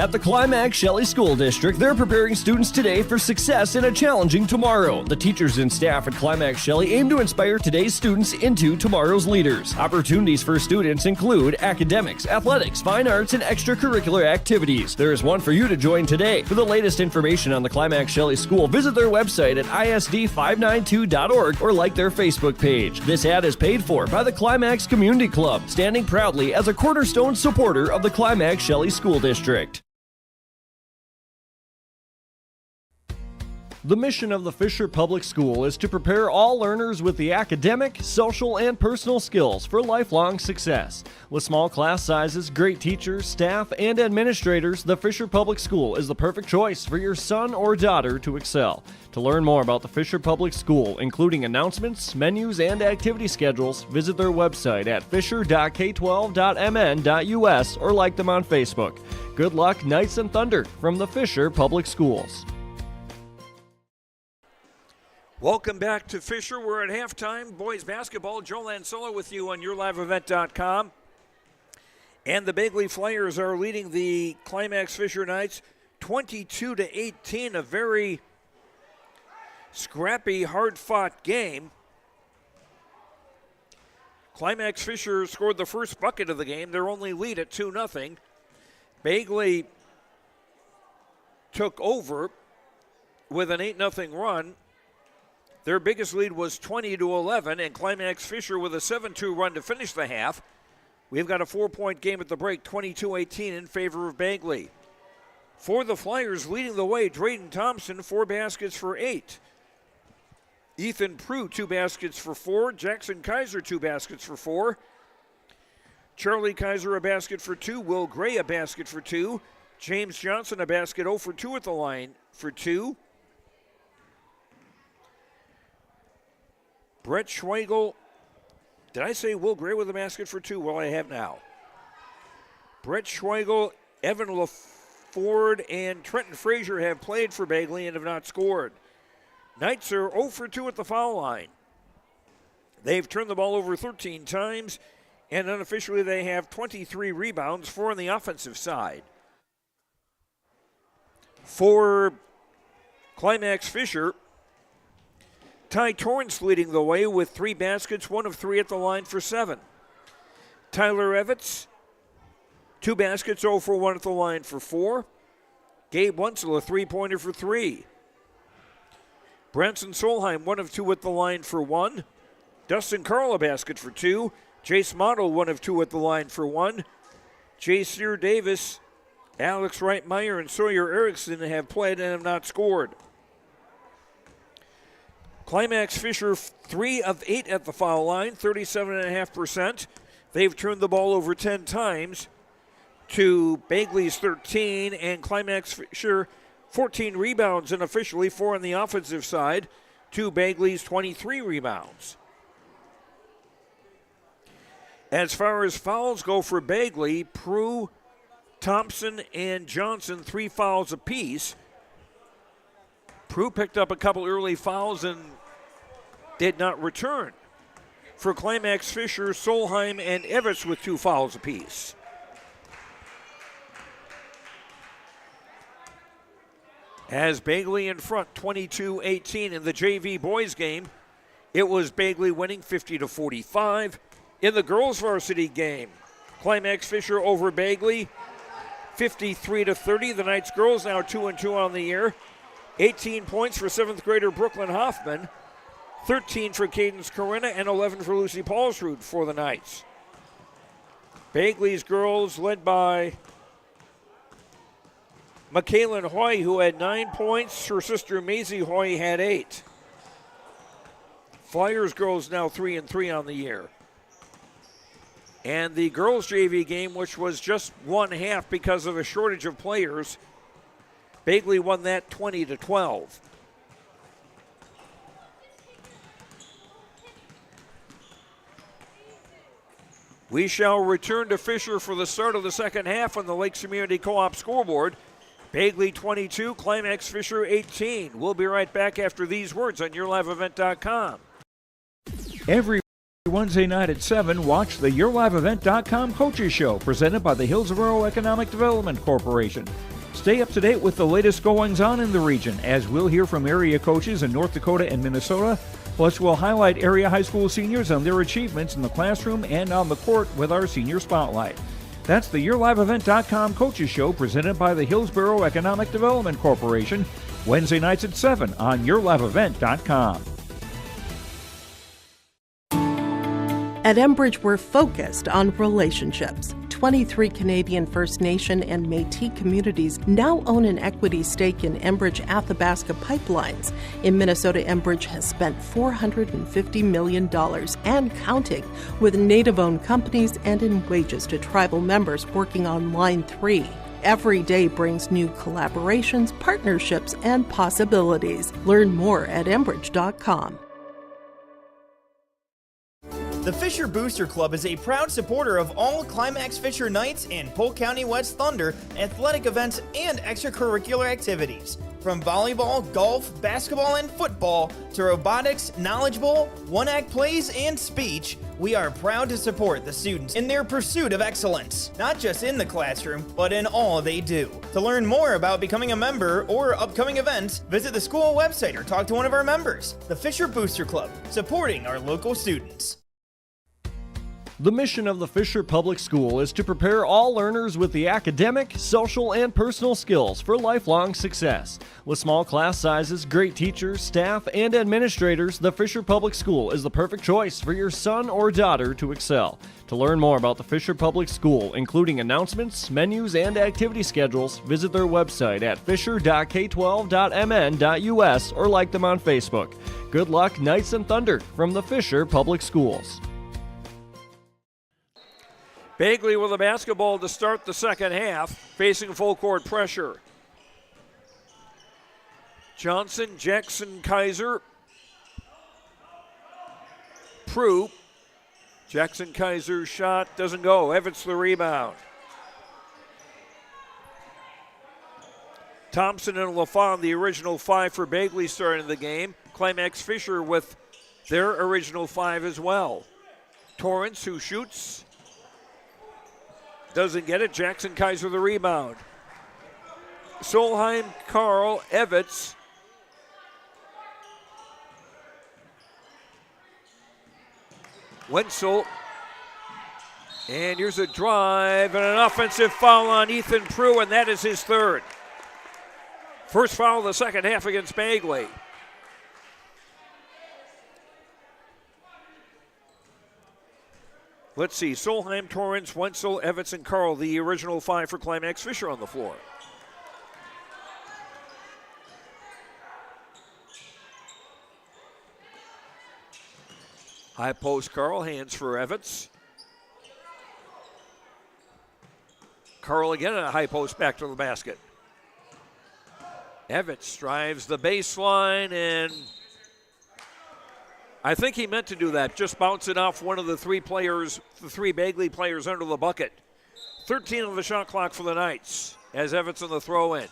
At the Climax-Shelley School District, they're preparing students today for success in a challenging tomorrow. The teachers and staff at Climax-Shelley aim to inspire today's students into tomorrow's leaders. Opportunities for students include academics, athletics, fine arts, and extracurricular activities. There is one for you to join today. For the latest information on the Climax-Shelley School, visit their website at isd592.org or like their Facebook page. This ad is paid for by the Climax Community Club, standing proudly as a cornerstone supporter of the Climax-Shelley School District. The mission of the Fisher Public School is to prepare all learners with the academic, social, and personal skills for lifelong success. With small class sizes, great teachers, staff, and administrators, the Fisher Public School is the perfect choice for your son or daughter to excel. To learn more about the Fisher Public School, including announcements, menus, and activity schedules, visit their website at fisher.k12.mn.us or like them on Facebook. Good luck, Knights and Thunder, from the Fisher Public Schools. Welcome back to Fisher. We're at halftime. Boys basketball. Joe Lancella with you on YourLiveEvent.com. And the Bagley Flyers are leading the Climax-Fisher Knights 22-18. A very scrappy, hard-fought game. Climax-Fisher scored the first bucket of the game. Their only lead at 2-0. Bagley took over with an 8-0 run. Their biggest lead was 20-11, and Climax-Fisher with a 7-2 run to finish the half. We've got a 4-point game at the break, 22-18 in favor of Bagley. For the Flyers, leading the way, Drayden Thompson, 4 baskets for 8. Ethan Prue, 2 baskets for 4. Jackson Kaiser, 2 baskets for 4. Charlie Kaiser, a basket for 2. Will Gray, a basket for 2. James Johnson, a basket 0 for 2 at the line for 2. Brett Schweigel, did I say Will Gray with a basket for 2? Well, I have now. Brett Schweigel, Evan LaFord, and Trenton Frazier have played for Bagley and have not scored. Knights are 0 for 2 at the foul line. They've turned the ball over 13 times, and unofficially they have 23 rebounds, 4 on the offensive side. For Climax-Fisher, Ty Torrance leading the way with 3 baskets, 1 of 3 at the line for 7. Tyler Evans, 2 baskets, 0 for 1 at the line for 4. Gabe Wentzel, a 3-pointer for 3. Branson Solheim, 1 of 2 at the line for 1. Dustin Carl, a basket for 2. Jace Motto, 1 of 2 at the line for 1. Jaseer Davis, Alex Reitmeyer, and Sawyer Erickson have played and have not scored. Climax-Fisher, 3 of 8 at the foul line, 37.5%. They've turned the ball over 10 times to Bagley's 13, and Climax-Fisher 14 rebounds unofficially, 4 on the offensive side, to Bagley's 23 rebounds. As far as fouls go for Bagley, Prue, Thompson, and Johnson, 3 fouls apiece. Prue picked up a couple early fouls and did not return. For Climax-Fisher, Solheim and Evans with 2 fouls apiece. As Bagley in front, 22-18 in the JV boys game. It was Bagley winning 50-45. In the girls varsity game, Climax-Fisher over Bagley, 53-30. The Knights girls now 2-2 on the year. 18 points for 7th grader Brooklyn Hoffman, 13 for Cadence Corinna, and 11 for Lucy Paulsrud for the Knights. Bagley's girls led by Michaelin Hoy, who had 9 points. Her sister Maisie Hoy had 8. Flyers girls now 3-3 on the year. And the girls JV game, which was just 1/2 because of a shortage of players, Bagley won that 20-12. We shall return to Fisher for the start of the second half on the Lakes Community Co-op scoreboard. Bagley 22, Climax-Fisher 18. We'll be right back after these words on YourLiveEvent.com. Every Wednesday night at 7, watch the YourLiveEvent.com Coaches Show presented by the Hillsborough Economic Development Corporation. Stay up to date with the latest goings-on in the region, as we'll hear from area coaches in North Dakota and Minnesota. Plus, we'll highlight area high school seniors on their achievements in the classroom and on the court with our Senior Spotlight. That's the YourLiveEvent.com Coaches Show presented by the Hillsborough Economic Development Corporation, Wednesday nights at 7 on YourLiveEvent.com. At Enbridge, we're focused on relationships. 23 Canadian First Nation and Métis communities now own an equity stake in Enbridge Athabasca Pipelines. In Minnesota, Enbridge has spent $450 million and counting with Native-owned companies and in wages to tribal members working on Line 3. Every day brings new collaborations, partnerships, and possibilities. Learn more at Enbridge.com. The Fisher Booster Club is a proud supporter of all Climax-Fisher Knights and Polk County West Thunder athletic events and extracurricular activities. From volleyball, golf, basketball, and football to robotics, knowledge bowl, one-act plays, and speech, we are proud to support the students in their pursuit of excellence, not just in the classroom, but in all they do. To learn more about becoming a member or upcoming events, visit the school website or talk to one of our members. The Fisher Booster Club, supporting our local students. The mission of the Fisher Public School is to prepare all learners with the academic, social, and personal skills for lifelong success. With small class sizes, great teachers, staff, and administrators, the Fisher Public School is the perfect choice for your son or daughter to excel. To learn more about the Fisher Public School, including announcements, menus, and activity schedules, visit their website at fisher.k12.mn.us or like them on Facebook. Good luck, Knights and Thunder, from the Fisher Public Schools. Bagley with a basketball to start the second half, facing full court pressure. Johnson, Jackson, Kaiser, Prue. Jackson Kaiser's shot doesn't go. Evans the rebound. Thompson and LaFawn, the original 5 for Bagley starting the game. Climax-Fisher with their original 5 as well. Torrance, who shoots, doesn't get it. Jackson Kaiser the rebound. Solheim, Carl, Evans. Wenzel. And here's a drive and an offensive foul on Ethan Prue, and that is his third. First foul of the second half against Bagley. Let's see, Solheim, Torrance, Wenzel, Evans, and Carl, the original 5 for Climax-Fisher on the floor. High post, Carl, hands for Evans. Carl again at a high post, back to the basket. Evans drives the baseline, and I think he meant to do that, just bounce it off one of the 3 players, the 3 Bagley players under the bucket. 13 on the shot clock for the Knights as Evans on the throw in.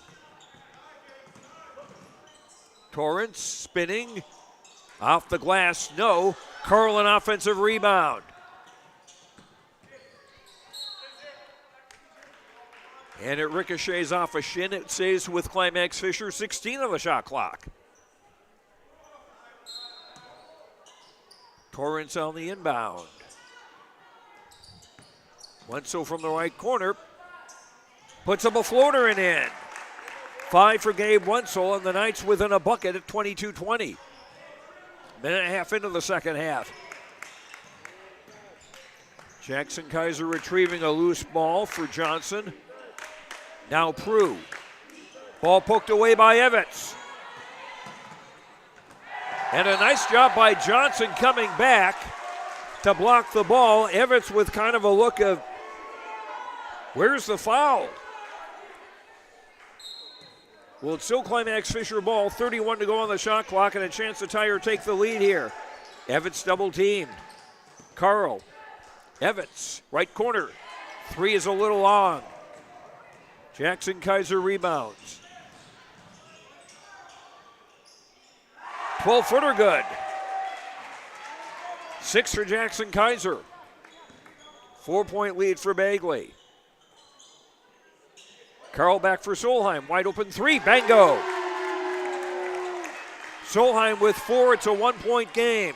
Torrance spinning off the glass, no. Carl an offensive rebound. And it ricochets off a shin. It stays with Climax-Fisher, 16 on the shot clock. Torrance on the inbound. Wenzel from the right corner. puts up a floater and in. 5 for Gabe Wentzel, and the Knights within a bucket at 22-20. Minute and a half into the second half. Jackson Kaiser retrieving a loose ball for Johnson. Now Prue. Ball poked away by Evans. And a nice job by Johnson coming back to block the ball. Evans with kind of a look of, where's the foul? Well, it's still Climax-Fisher ball. 31 to go on the shot clock and a chance to tie or take the lead here. Evans double teamed. Carl. Evans, right corner. 3 is a little long. Jackson Kaiser rebounds. 12-footer good. 6 for Jackson Kaiser. 4-point lead for Bagley. Carl back for Solheim. Wide open 3. Bango. Solheim with 4. It's a 1-point game.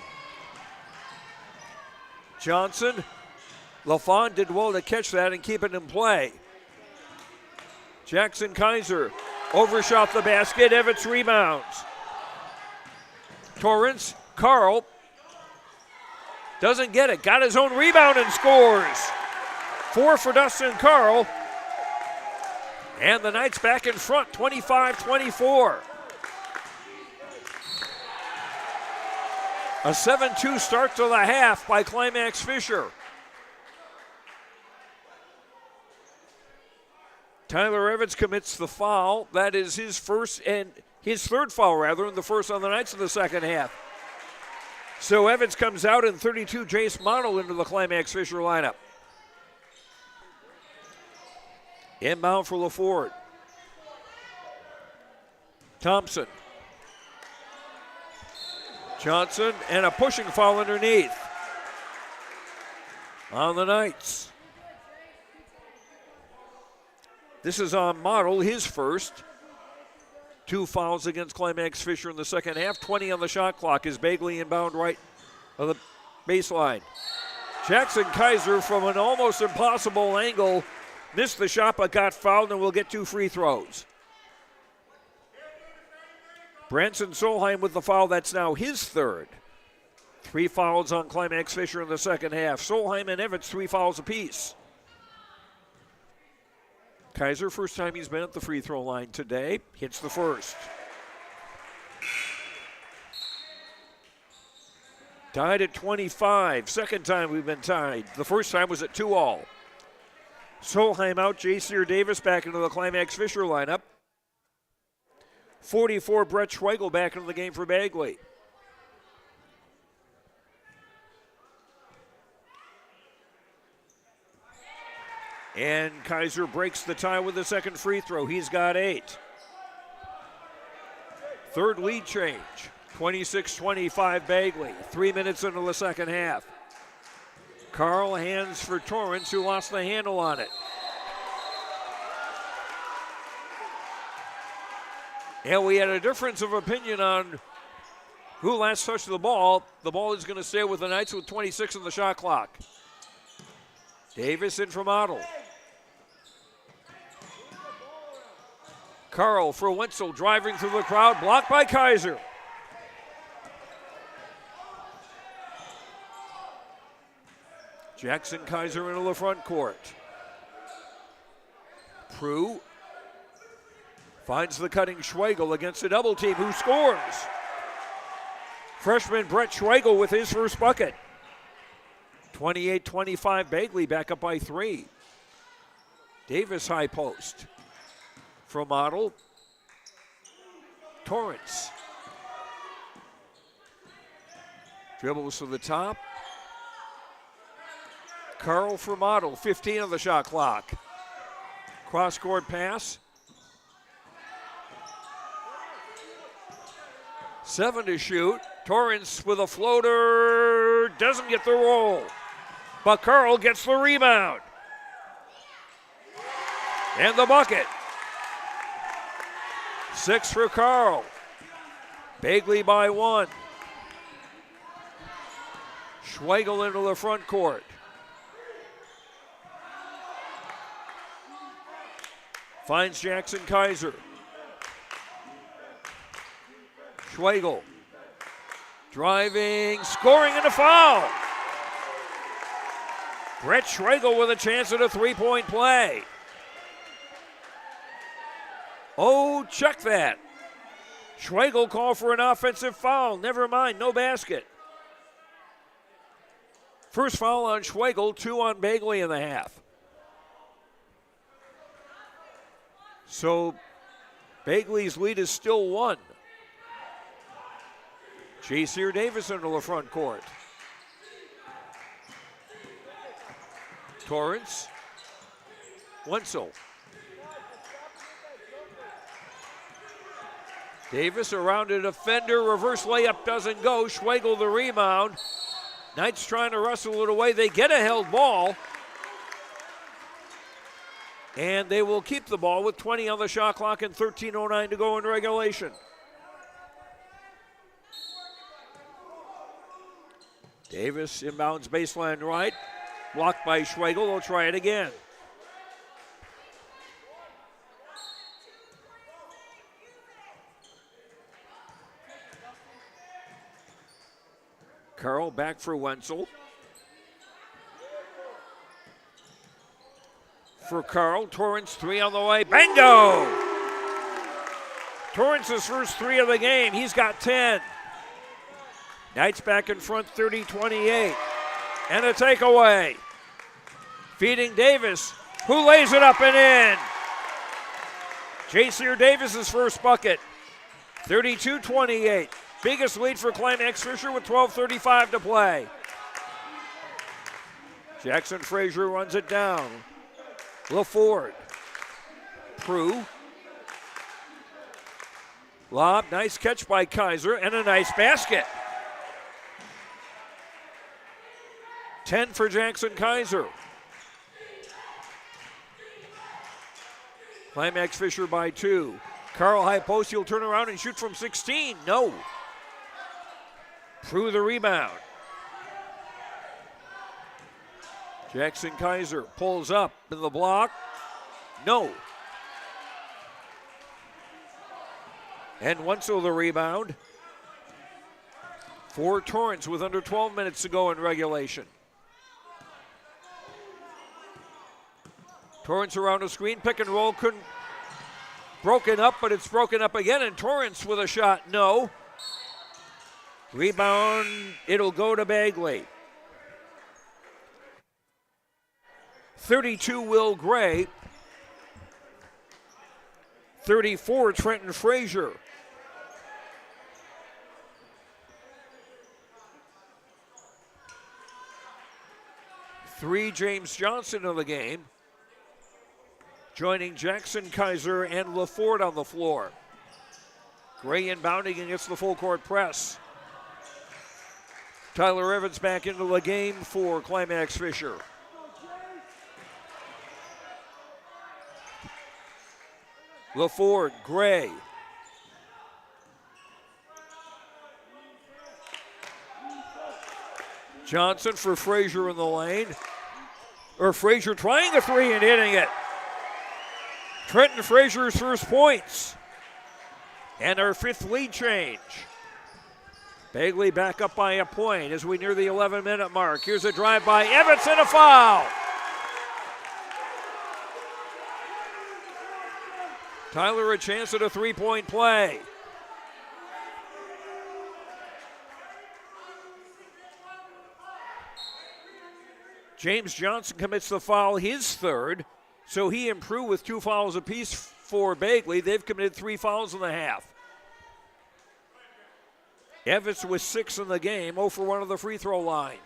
Johnson. LaFond did well to catch that and keep it in play. Jackson Kaiser overshot the basket. Evans rebounds. Torrance. Carl doesn't get it. Got his own rebound and scores. 4 for Dustin Carl. And the Knights back in front, 25-24. A 7-2 start to the half by Climax-Fisher. Tyler Evans commits the foul. That is his third foul, rather, and the first on the Knights in the second half. So Evans comes out, and 32, Jace Model into the Climax-Fisher lineup. Inbound for LaFord. Thompson. Johnson, and a pushing foul underneath on the Knights. This is on Model, his first. 2 fouls against Climax-Fisher in the second half. 20 on the shot clock as Bagley inbound right of the baseline. Jackson Kaiser from an almost impossible angle missed the shot but got fouled and will get 2 free throws. Branson Solheim with the foul. That's now his third. 3 fouls on Climax-Fisher in the second half. Solheim and Evans 3 fouls apiece. Kaiser, first time he's been at the free throw line today, hits the first. Tied at 25. Second time we've been tied. The first time was at 2-all. Solheim out, Jacier Davis back into the Climax-Fisher lineup. 44, Brett Schweigel back into the game for Bagley. And Kaiser breaks the tie with the second free throw. He's got 8. Third lead change. 26-25 Bagley. 3 minutes into the second half. Carl hands for Torrance, who lost the handle on it. And we had a difference of opinion on who last touched the ball. The ball is going to stay with the Knights with 26 on the shot clock. Davis in from Otto. Carl for Wentzel, driving through the crowd, blocked by Kaiser. Jackson Kaiser into the front court. Prue finds the cutting Schweigel against a double team, who scores. Freshman Brett Schweigel with his first bucket. 28-25 Bagley, back up by 3. Davis high post. From Model. Torrance. Dribbles to the top. Carl for Model, 15 on the shot clock. Cross-court pass. 7 to shoot. Torrance with a floater. Doesn't get the roll. But Carl gets the rebound. And the bucket. 6 for Carl. Bagley by 1. Schweigel into the front court. Finds Jackson Kaiser. Schwegel. Driving, scoring, and a foul. Brett Schwegel with a chance at a three-point play. Oh, check that. Schwegel called for an offensive foul. Never mind, no basket. First foul on Schwegel, 2 on Bagley in the half. So Bagley's lead is still 1. Jacier Davis into the front court. Torrance. Wenzel. Davis around a defender. Reverse layup doesn't go. Schwegel the rebound. Knights trying to wrestle it away. They get a held ball. And they will keep the ball with 20 on the shot clock and 13:09 to go in regulation. Davis inbounds baseline right. Blocked by Schwegel. They'll try it again. Carl back for Wenzel. For Carl, Torrance 3 on the way. Bingo! Torrance's first 3 of the game. He's got 10. Knights back in front 30-28. And a takeaway. Feeding Davis, who lays it up and in. Jacier Davis's first bucket. 32-28. Biggest lead for Climax-Fisher with 12:35 to play. Jackson Frazier runs it down. LaFord. Prue. Lob, nice catch by Kaiser, and a nice basket. 10 for Jackson Kaiser. Climax-Fisher by 2. Carl high post, he'll turn around and shoot from 16. No. Prue the rebound. Jackson Kaiser pulls up in the block. No. And Wenzel the rebound. For Torrance with under 12 minutes to go in regulation. Torrance around a screen, pick and roll, couldn't. Broken up, but it's broken up again, and Torrance with a shot, no. Rebound, it'll go to Bagley. 32, Will Gray. 34, Trenton Frazier. Three, James Johnson of the game. Joining Jackson Kaiser and LaFord on the floor. Gray inbounding against the full court press. Tyler Evans back into the game for Climax-Fisher. LaFord, Gray. Johnson for Frazier in the lane. Frazier trying a three and hitting it. Trenton Frazier's first points. And our 5th lead change. Bagley back up by a point as we near the 11-minute mark. Here's a drive by Evans and a foul. Tyler a chance at a 3-point play. James Johnson commits the foul, his 3rd. So he and Prue with 2 fouls apiece for Bagley. They've committed 3 fouls in the half. Evans with 6 in the game, 0 for 1 of the free throw line.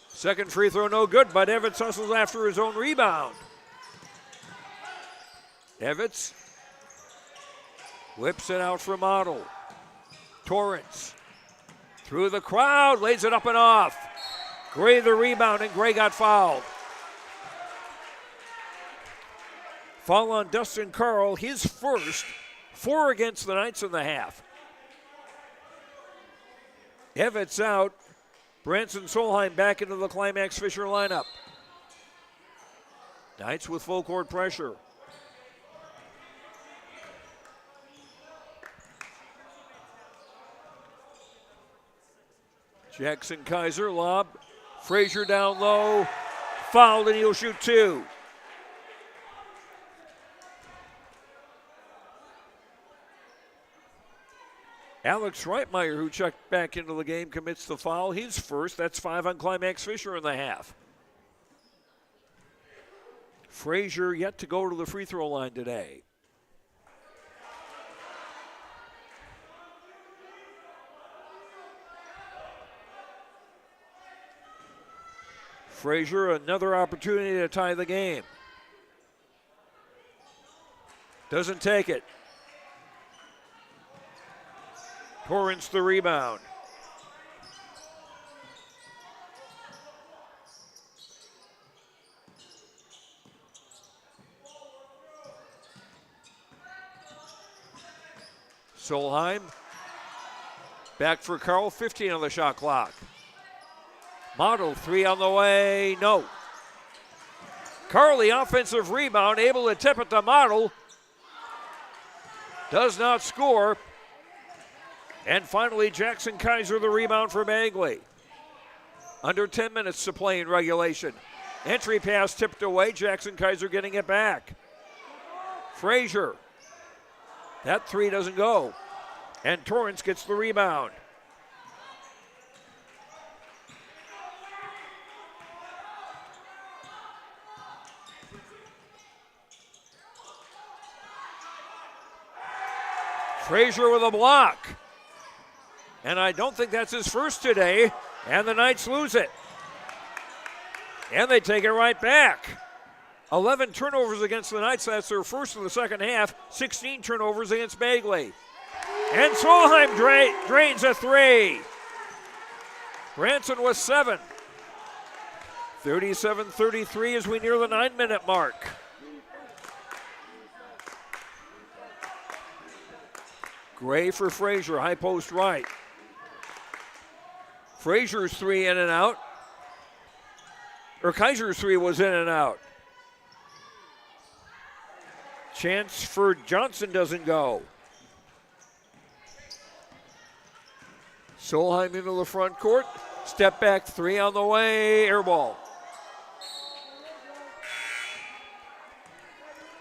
Second free throw no good, but Evans hustles after his own rebound. Evans whips it out for Model. Torrance through the crowd, lays it up and off. Gray the rebound, and Gray got fouled. Foul on Dustin Carl, his first, 4 against the Knights in the half. Evans out. Branson Solheim back into the Climax-Fisher lineup. Knights with full court pressure. Jackson Kaiser lob. Frazier down low. Fouled, and he'll shoot two. Alex Reitmeyer, who checked back into the game, commits the foul. He's first. That's 5 on Climax-Fisher in the half. Frazier yet to go to the free throw line today. Frazier, another opportunity to tie the game. Doesn't take it. Torrance the rebound. Solheim. Back for Carl, 15 on the shot clock. Model, 3 on the way, no. Carly, offensive rebound, able to tip it to Model. Does not score. And finally, Jackson Kaiser, the rebound for Bagley. Under 10 minutes to play in regulation. Entry pass tipped away, Jackson Kaiser getting it back. Frazier. That 3 doesn't go. And Torrance gets the rebound. Frazier with a block. And I don't think that's his first today. And the Knights lose it. And they take it right back. 11 turnovers against the Knights. That's their first in the second half. 16 turnovers against Bagley. And Solheim drains a 3. Branson was 7. 37-33 as we near the 9-minute mark. Gray for Frazier, high post right. Frazier's 3 in and out. Or Kaiser's 3 was in and out. Chance for Johnson doesn't go. Solheim into the front court. Step back 3 on the way, air ball.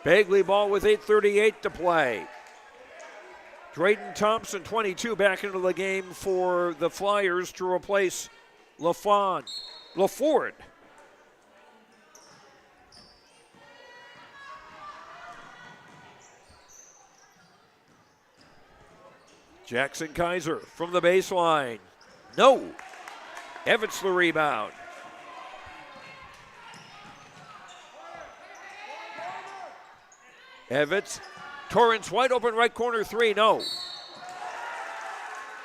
Bagley ball with 8:38 to play. Drayden Thompson, 22, back into the game for the Flyers to replace LaFord. Jackson Kaiser from the baseline. No. Evans the rebound. Evans. Torrance wide open right corner 3, no.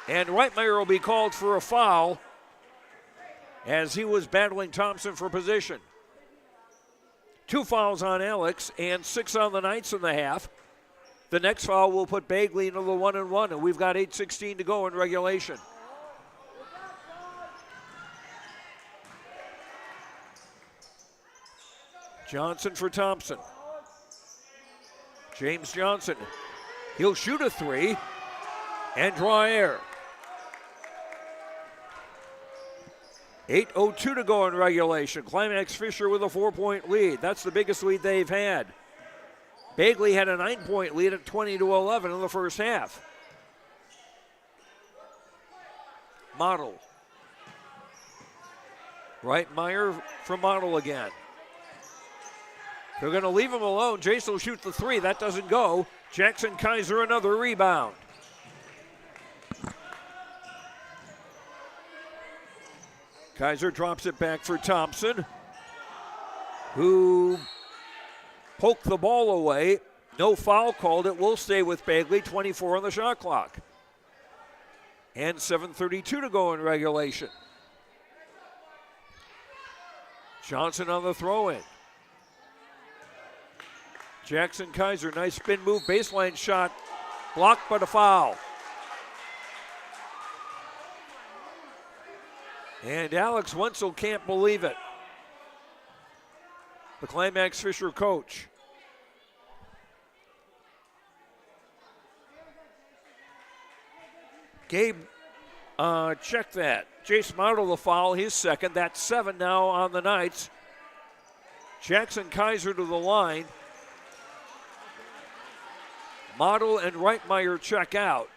And Reitmeyer will be called for a foul as he was battling Thompson for position. 2 fouls on Alex and 6 on the Knights in the half. The next foul will put Bagley into the 1-and-1, and we've got 8:16 to go in regulation. Johnson for Thompson. James Johnson, he'll shoot a 3 and draw air. 8:02 to go in regulation. Climax-Fisher with a 4-point lead. That's the biggest lead they've had. Bagley had a 9-point lead at 20-11 in the first half. Model. Reitmeyer from Model again. They're going to leave him alone. Jace will shoot the 3. That doesn't go. Jackson Kaiser, another rebound. Kaiser drops it back for Thompson, who poked the ball away. No foul called. It will stay with Bagley. 24 on the shot clock. And 7:32 to go in regulation. Johnson on the throw-in. Jackson Kaiser, nice spin move, baseline shot, blocked but a foul. And Alex Wenzel can't believe it. the Climax-Fisher coach. Gabe, check that. Jace Model the foul, his second. That's 7 now on the Knights. Jackson Kaiser to the line. Model and Reitmeyer check out.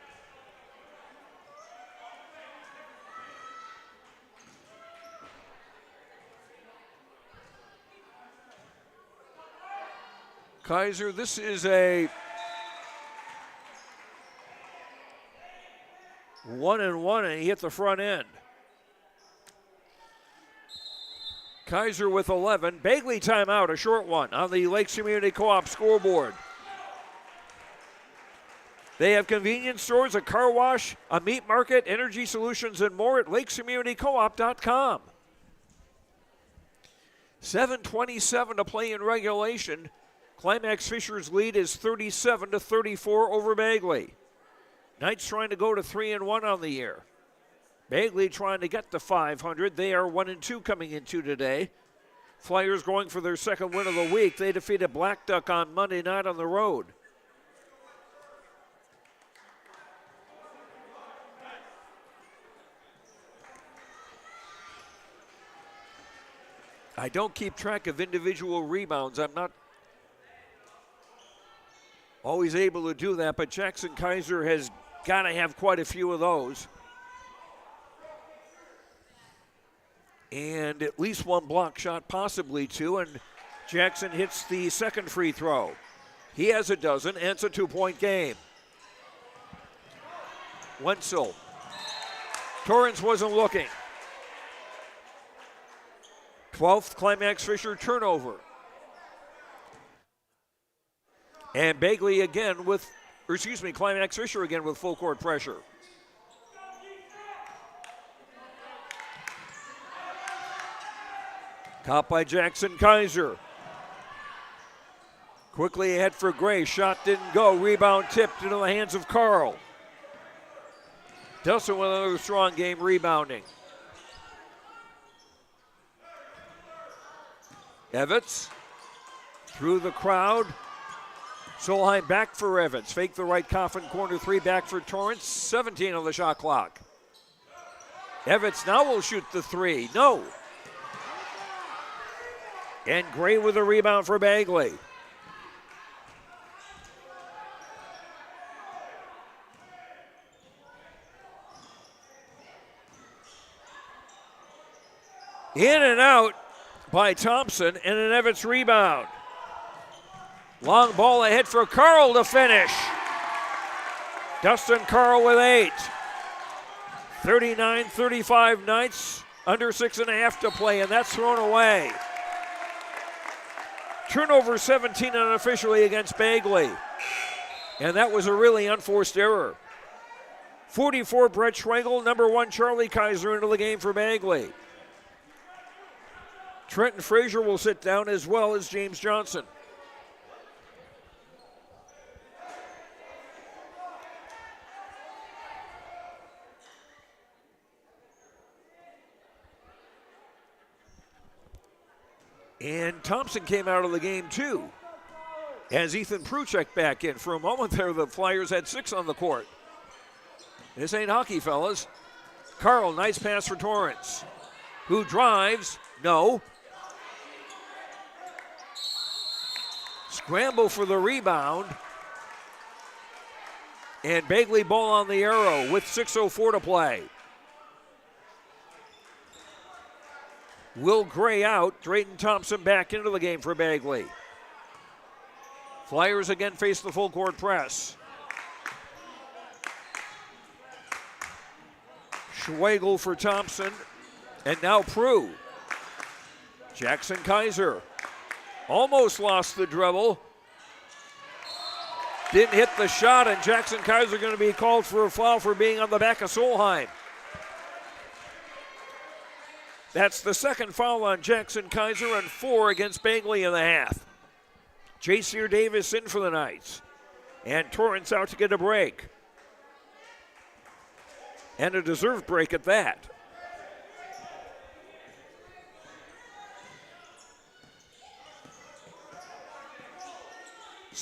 Kaiser, this is a 1-1, and he hit the front end. Kaiser with 11. Bagley timeout, a short one on the Lakes Community Co-op scoreboard. They have convenience stores, a car wash, a meat market, energy solutions, and more at lakescommunitycoop.com. 7:27 to play in regulation. Climax-Fisher's lead is 37-34 over Bagley. Knights trying to go to 3-1 on the year. Bagley trying to get to 500. They are 1-2 coming into today. Flyers going for their second win of the week. They defeated Black Duck on Monday night on the road. I don't keep track of individual rebounds. I'm not always able to do that, but Jackson Kaiser has got to have quite a few of those. And at least one block shot, possibly two, and Jackson hits the second free throw. He has a dozen, and it's a 2-point game. Wenzel. Torrance wasn't looking. 12th Climax-Fisher turnover. And Bagley again with, Climax-Fisher again with full court pressure. Caught by Jackson Kaiser. Quickly ahead for Gray. Shot didn't go. Rebound tipped into the hands of Carl. Dustin with another strong game rebounding. Evans through the crowd. Solheim back for Evans. Fake the right coffin corner three back for Torrance. 17 on the shot clock. Evans now will shoot the three. No. And Gray with a rebound for Bagley. In and out by Thompson, and an Evans rebound. Long ball ahead for Carl to finish. Dustin Carl with 8. 39-35 Knights, under 6.5 to play, and that's thrown away. Turnover 17 unofficially against Bagley. And that was a really unforced error. 44 Brett Schwengel, number 1 Charlie Kaiser into the game for Bagley. Trenton Frazier will sit down as well as James Johnson. And Thompson came out of the game too, as Ethan Pruchek back in. For a moment there, the Flyers had 6 on the court. This ain't hockey, fellas. Carl, nice pass for Torrance, who drives. No. Scramble for the rebound. And Bagley ball on the arrow with 6:04 to play. Will Gray out. Drayton Thompson back into the game for Bagley. Flyers again face the full court press. Schwegel for Thompson. And now Prue. Jackson Kaiser almost lost the dribble. Didn't hit the shot, and Jackson Kaiser going to be called for a foul for being on the back of Solheim. That's the second foul on Jackson Kaiser and 4 against Bagley in the half. Jacier Davis in for the Knights. And Torrance out to get a break. And a deserved break at that.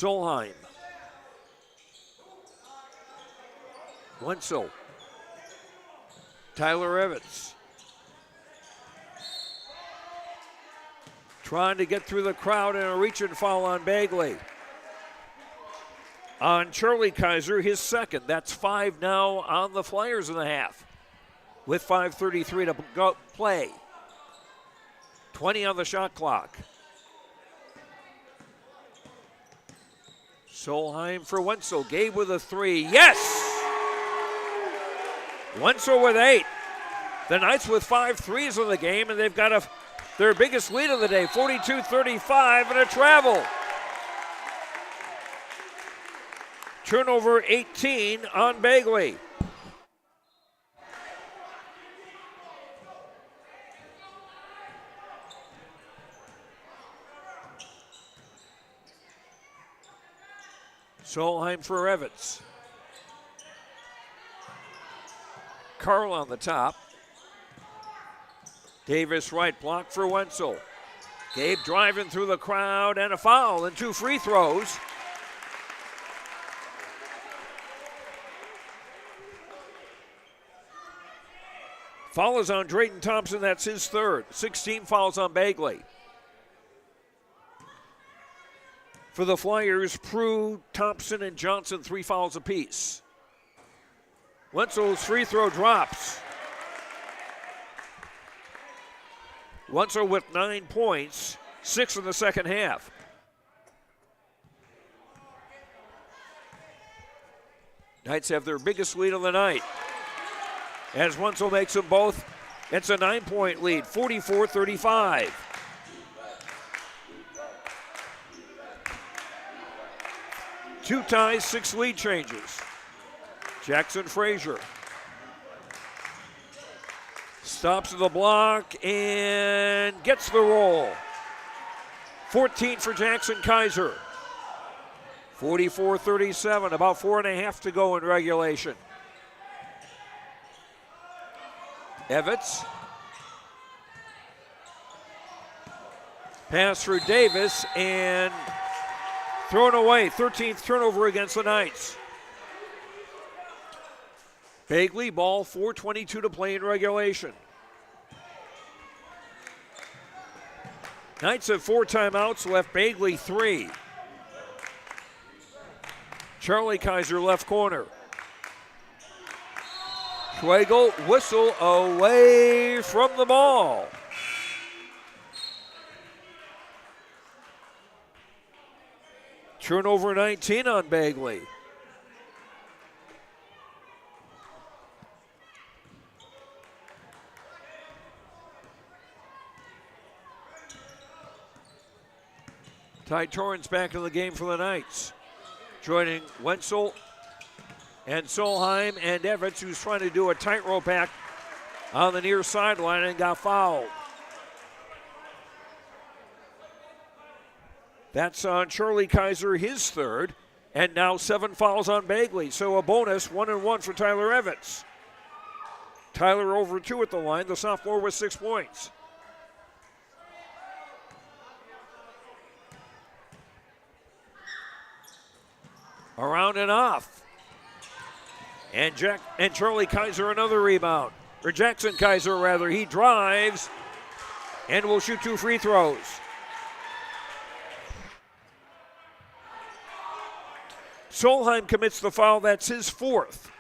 Solheim. Wenzel. Tyler Evans. Trying to get through the crowd and a reach and foul on Bagley. On Charlie Kaiser, his second. That's 5 now on the Flyers in the half. With 5:33 to go play. 20 on the shot clock. Solheim for Wenzel. Gabe with a 3. Yes! Wenzel with 8. The Knights with 5 threes in the game, and they've got their biggest lead of the day, 42-35, and a travel. Turnover 18 on Bagley. Solheim for Evans. Carl on the top. Davis right block for Wenzel. Gabe driving through the crowd and a foul and 2 free throws. Foul is on Drayton Thompson, that's his third. 16 fouls on Bagley. For the Flyers, Prue, Thompson, and Johnson, 3 fouls apiece. Wenzel's free throw drops. Wenzel with 9 points, 6 in the second half. Knights have their biggest lead of the night. As Wenzel makes them both, it's a 9-point lead, 44-35. Two ties, 6 lead changes. Jackson Frazier stops the block and gets the roll. 14 for Jackson Kaiser. 44-37, about 4.5 to go in regulation. Evans. Pass for Davis and thrown away. 13th turnover against the Knights. Bagley ball, 4:22 to play in regulation. Knights have 4 timeouts, left Bagley 3. Charlie Kaiser left corner. Schwegel whistle away from the ball. Turnover 19 on Bagley. Ty Torrance back in the game for the Knights. Joining Wenzel and Solheim and Evans, who's trying to do a tightrope act on the near sideline and got fouled. That's on Charlie Kaiser, his third, and now 7 fouls on Bagley. So a bonus, 1-1 for Tyler Evans. Tyler over 2 at the line, the sophomore with 6 points. Around and off. And Charlie Kaiser another rebound. Or Jackson Kaiser rather. He drives and will shoot 2 free throws. Solheim commits the foul. That's his 4th.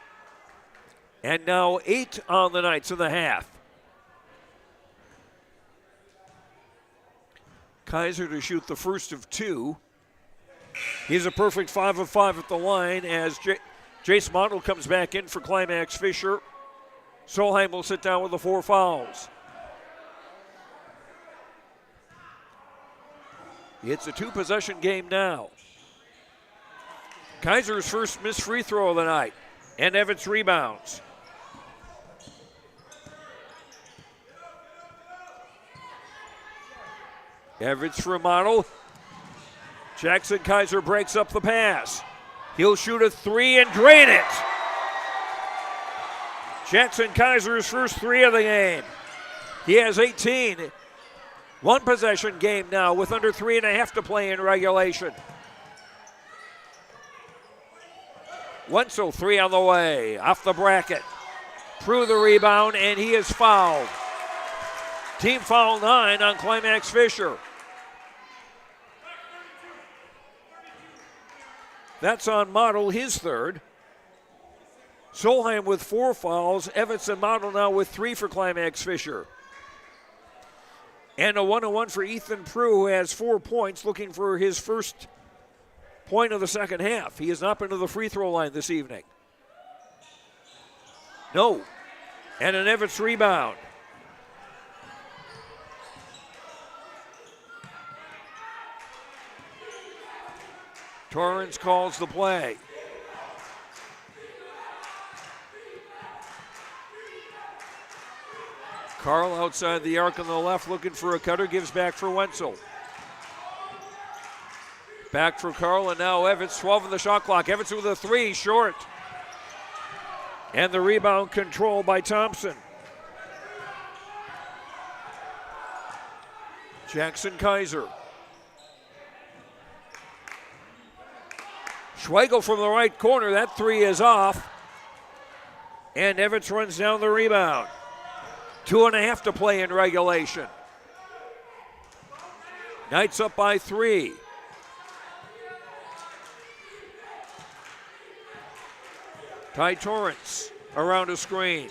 And now 8 on the Knights in the half. Kaiser to shoot the first of 2. He's a perfect 5 of 5 at the line as Jace Model comes back in for Climax-Fisher. Solheim will sit down with the 4 fouls. It's a 2-possession game now. Kaiser's first missed free throw of the night, and Evans rebounds. Evans for Model. Jackson Kaiser breaks up the pass. He'll shoot a 3 and drain it. Jackson Kaiser's first 3 of the game. He has 18. 1 possession game now with under 3.5 to play in regulation. Wenzel, 3 on the way, off the bracket. Through the rebound, and he is fouled. Team foul 9 on Climax-Fisher. That's on Model, his third. Solheim with 4 fouls. Evans and Model now with 3 for Climax-Fisher. And a 1-1 for Ethan Prue, who has 4 points, looking for his first point of the second half. He has not been to the free throw line this evening. No. And an Evans rebound. Torrance calls the play. Carl outside the arc on the left looking for a cutter, gives back for Wenzel. Back for Carl, and now Evans, 12 on the shot clock. Evans with a 3, short. And the rebound controlled by Thompson. Jackson Kaiser. Schweigel from the right corner. That 3 is off. And Evans runs down the rebound. 2.5 to play in regulation. Knights up by 3. Ty Torrance around a screen.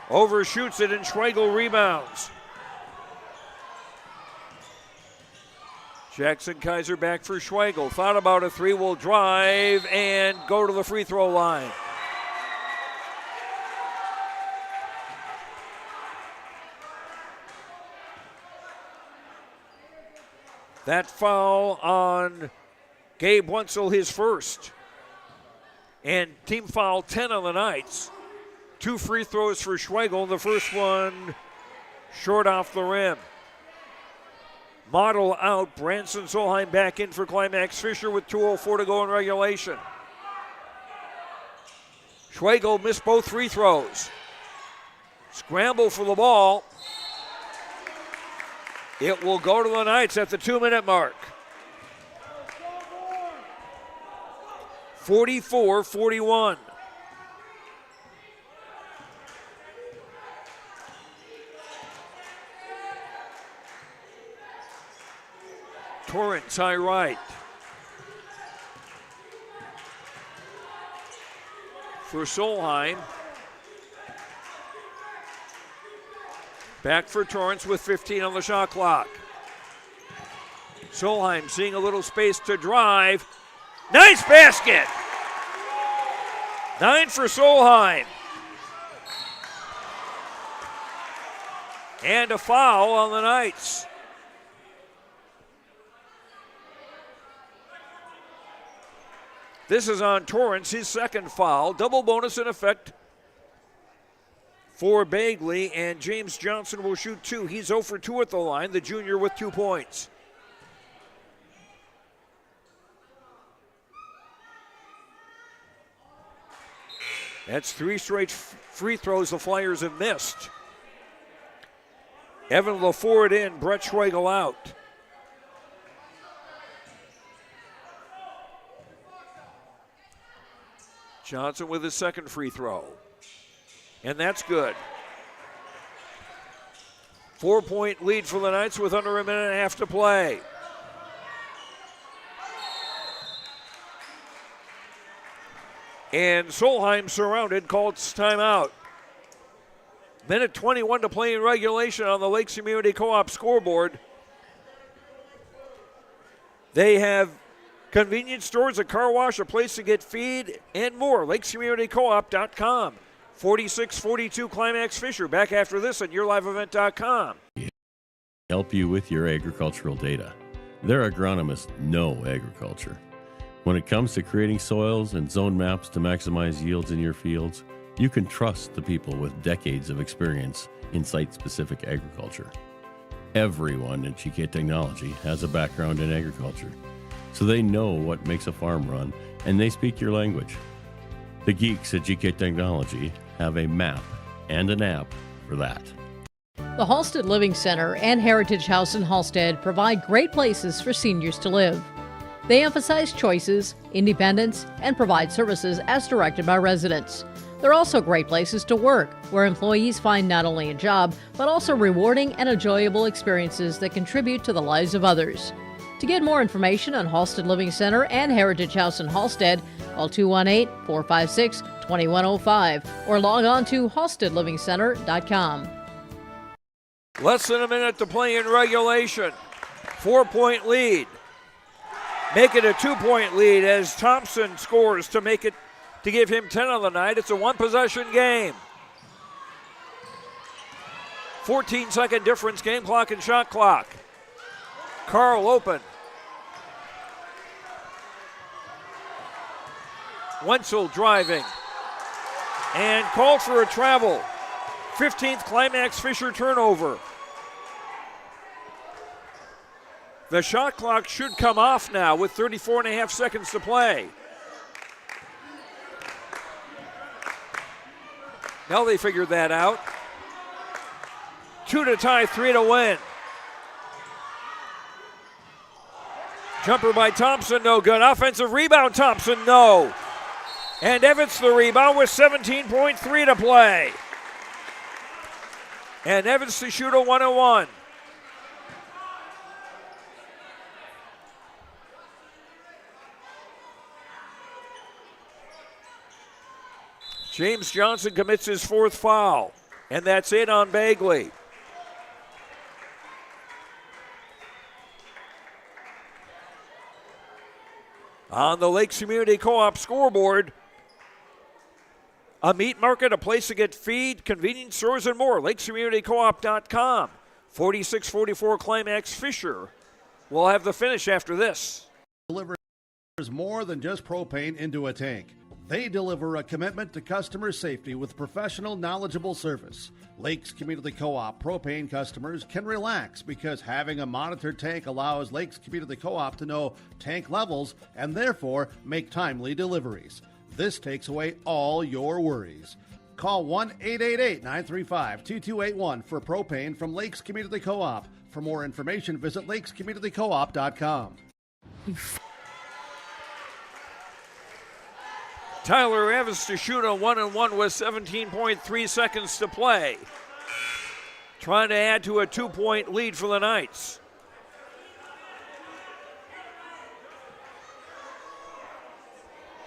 Overshoots it and Schweigel rebounds. Jackson Kaiser back for Schweigel. Thought about a 3, will drive and go to the free throw line. That foul on Gabe Wenzel, his first. And team foul 10 on the Knights. 2 free throws for Schweigel. The first one short off the rim. Model out. Branson Solheim back in for Climax-Fisher with 2:04 to go in regulation. Schweigel missed both free throws. Scramble for the ball. It will go to the Knights at the 2-minute mark. 44-41. Torrance high right. For Solheim. Back for Torrance with 15 on the shot clock. Solheim seeing a little space to drive. Nice basket! 9 for Solheim. And a foul on the Knights. This is on Torrance, his second foul. Double bonus in effect for Bagley, and James Johnson will shoot 2. He's 0 for 2 at the line, the junior with 2 points. That's 3 straight free throws the Flyers have missed. Evan LaFord in, Brett Schweigel out. Johnson with his second free throw. And that's good. 4-point lead for the Knights with under a minute and a half to play. And Solheim surrounded, called timeout. Minute 21 to play in regulation on the Lakes Community Co-op scoreboard. They have convenience stores, a car wash, a place to get feed, and more. LakesCommunityCoop.com. 46-42 Climax-Fisher. Back after this on YourLiveEvent.com. Help you with your agricultural data. Their agronomists know agriculture. When it comes to creating soils and zone maps to maximize yields in your fields, you can trust the people with decades of experience in site-specific agriculture. Everyone at GK Technology has a background in agriculture, so they know what makes a farm run, and they speak your language. The geeks at GK Technology have a map and an app for that. The Halstead Living Center and Heritage House in Halstead provide great places for seniors to live. They emphasize choices, independence, and provide services as directed by residents. They're also great places to work, where employees find not only a job, but also rewarding and enjoyable experiences that contribute to the lives of others. To get more information on Halstead Living Center and Heritage House in Halstead, call 218-456-2105 or log on to halsteadlivingcenter.com. Less than a minute to play in regulation. 4-point lead. Make it a 2-point lead as Thompson scores to give him 10 on the night. It's a one-possession game. 14-second difference, game clock and shot clock. Carl open. Wenzel driving. And called for a travel. 15th Climax-Fisher turnover. The shot clock should come off now with 34.5 seconds to play. Now they figured that out. 2 to tie, 3 to win. Jumper by Thompson, no good. Offensive rebound, Thompson, no. And Evans the rebound with 17.3 to play. And Evans to shoot a 1-1. James Johnson commits his 4th foul. And that's it on Bagley. On the Lakes Community Co-op scoreboard, a meat market, a place to get feed, convenience stores, and more. LakesCommunityCoop.com. 46-44 Climax-Fisher will have the finish after this. Delivers more than just propane into a tank. They deliver a commitment to customer safety with professional, knowledgeable service. Lakes Community Co-op propane customers can relax because having a monitored tank allows Lakes Community Co-op to know tank levels and therefore make timely deliveries. This takes away all your worries. Call 1-888-935-2281 for propane from Lakes Community Co-op. For more information, visit lakescommunitycoop.com. Tyler Evans to shoot a 1-1 with 17.3 seconds to play. Trying to add to a 2-point lead for the Knights.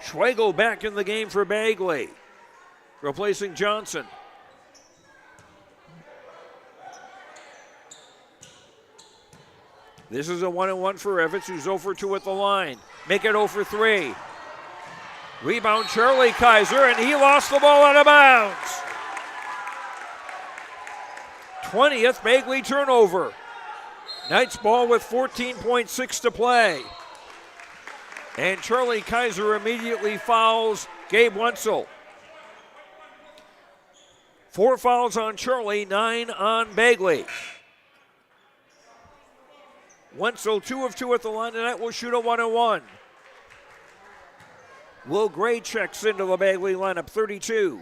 Schwegel back in the game for Bagley, replacing Johnson. This is a 1-1 for Evans, who's 0 for 2 at the line. Make it 0 for 3. Rebound Charlie Kaiser, and he lost the ball out of bounds. 20th Bagley turnover. Knights ball with 14.6 to play. And Charlie Kaiser immediately fouls Gabe Wenzel. 4 fouls on Charlie, 9 on Bagley. Wenzel 2 of 2 at the line tonight, will shoot a 1-1. Will Gray checks into the Bagley lineup, 32.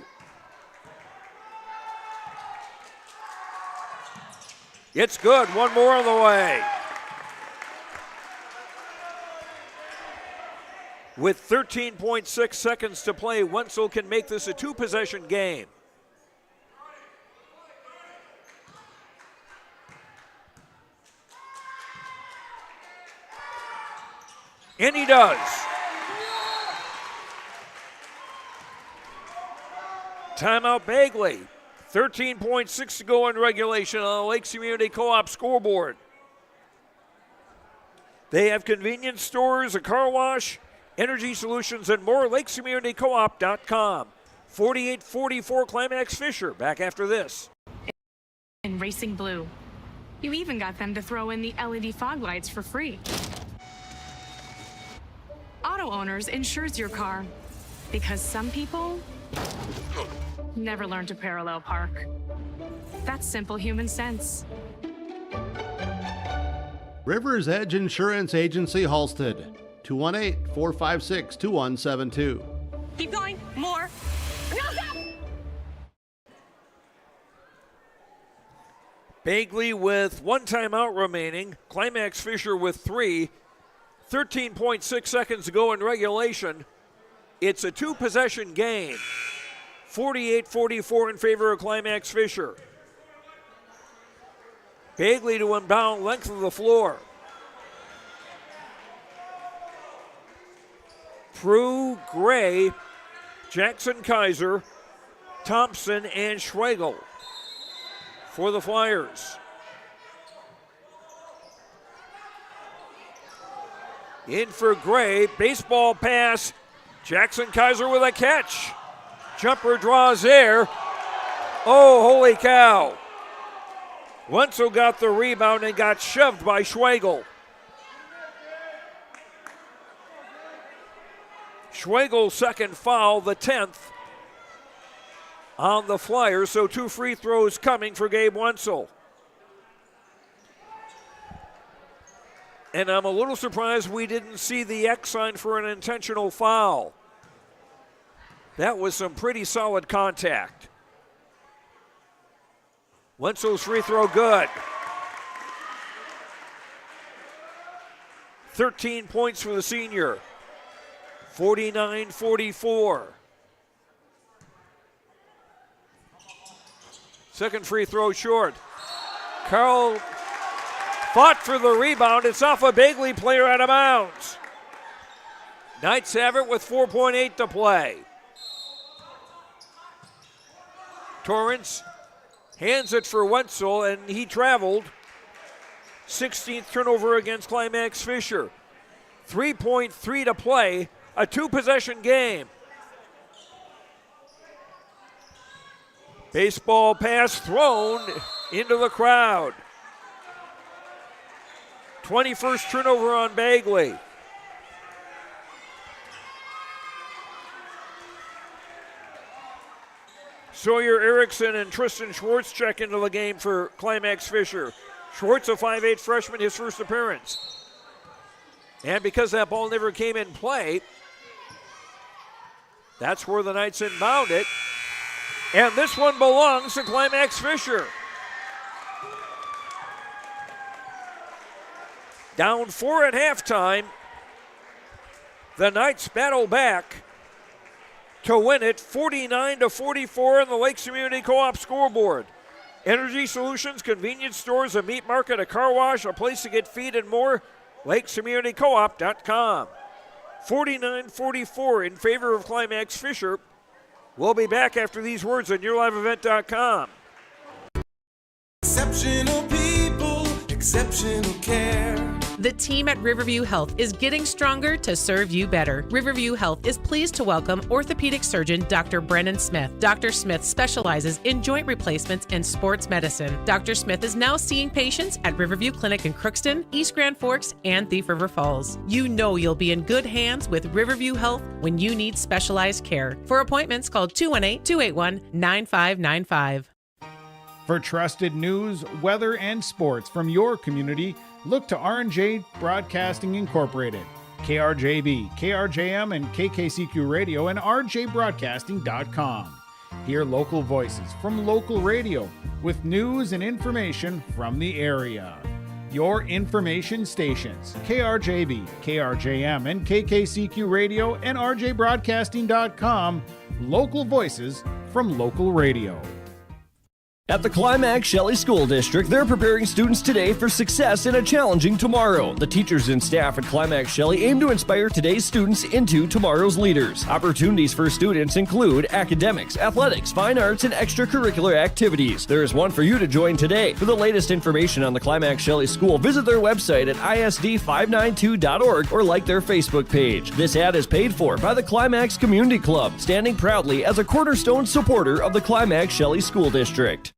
It's good, one more on the way. With 13.6 seconds to play, Wenzel can make this a 2-possession game. And he does. Timeout Bagley. 13.6 to go in regulation on the Lakes Community Co-op scoreboard. They have convenience stores, a car wash, energy solutions, and more. LakesCommunityCoop.com. 48-44 Climax-Fisher. Back after this. In Racing Blue. You even got them to throw in the LED fog lights for free. Auto Owners insures your car because some people never learn to parallel park. That's simple human sense. River's Edge Insurance Agency, Halstead. 218-456-2172. Keep going. More. No, stop! Bagley with 1 timeout remaining. Climax-Fisher with 3. 13.6 seconds to go in regulation. It's a two-possession game. 48-44 in favor of Climax-Fisher. Bagley to inbound length of the floor. Prue, Gray, Jackson Kaiser, Thompson, and Schwegel for the Flyers. In for Gray, baseball pass. Jackson Kaiser with a catch. Jumper draws air. Oh, holy cow. Wenzel got the rebound and got shoved by Schwegel. Schwegel's second foul, the 10th on the Flyers, so 2 free throws coming for Gabe Wenzel. And I'm a little surprised we didn't see the X sign for an intentional foul. That was some pretty solid contact. Wenzel's free throw good. 13 points for the senior. 49-44. Second free throw short. Carl fought for the rebound. It's off a Bagley player out of bounds. Knights have it with 4.8 to play. Torrance hands it for Wenzel, and he traveled. 16th turnover against Climax-Fisher. 3.3 to play, a two-possession game. Baseball pass thrown into the crowd. 21st turnover on Bagley. Sawyer Erickson and Tristan Schwartz check into the game for Climax-Fisher. Schwartz, a 5'8 freshman, his first appearance. And because that ball never came in play, that's where the Knights inbound it. And this one belongs to Climax-Fisher. Down 4 at halftime. The Knights battle back to win it 49-44 on the Lakes Community Co-op scoreboard. Energy solutions, convenience stores, a meat market, a car wash, a place to get feed, and more. LakesCommunityCoop.com. 49-44 in favor of Climax-Fisher. We'll be back after these words on YourLiveEvent.com. Exceptional people, exceptional care. The team at Riverview Health is getting stronger to serve you better. Riverview Health is pleased to welcome orthopedic surgeon Dr. Brennan Smith. Dr. Smith specializes in joint replacements and sports medicine. Dr. Smith is now seeing patients at Riverview Clinic in Crookston, East Grand Forks, and Thief River Falls. You know you'll be in good hands with Riverview Health when you need specialized care. For appointments, call 218-281-9595. For trusted news, weather, and sports from your community, look to R&J Broadcasting Incorporated, KRJB, KRJM, and KKCQ Radio, and rjbroadcasting.com. Hear local voices from local radio with news and information from the area. Your information stations, KRJB, KRJM, and KKCQ Radio, and rjbroadcasting.com. Local voices from local radio. At the Climax Shelley School District, they're preparing students today for success in a challenging tomorrow. The teachers and staff at Climax Shelley aim to inspire today's students into tomorrow's leaders. Opportunities for students include academics, athletics, fine arts, and extracurricular activities. There is one for you to join today. For the latest information on the Climax Shelley School, visit their website at isd592.org or like their Facebook page. This ad is paid for by the Climax Community Club, standing proudly as a cornerstone supporter of the Climax Shelley School District.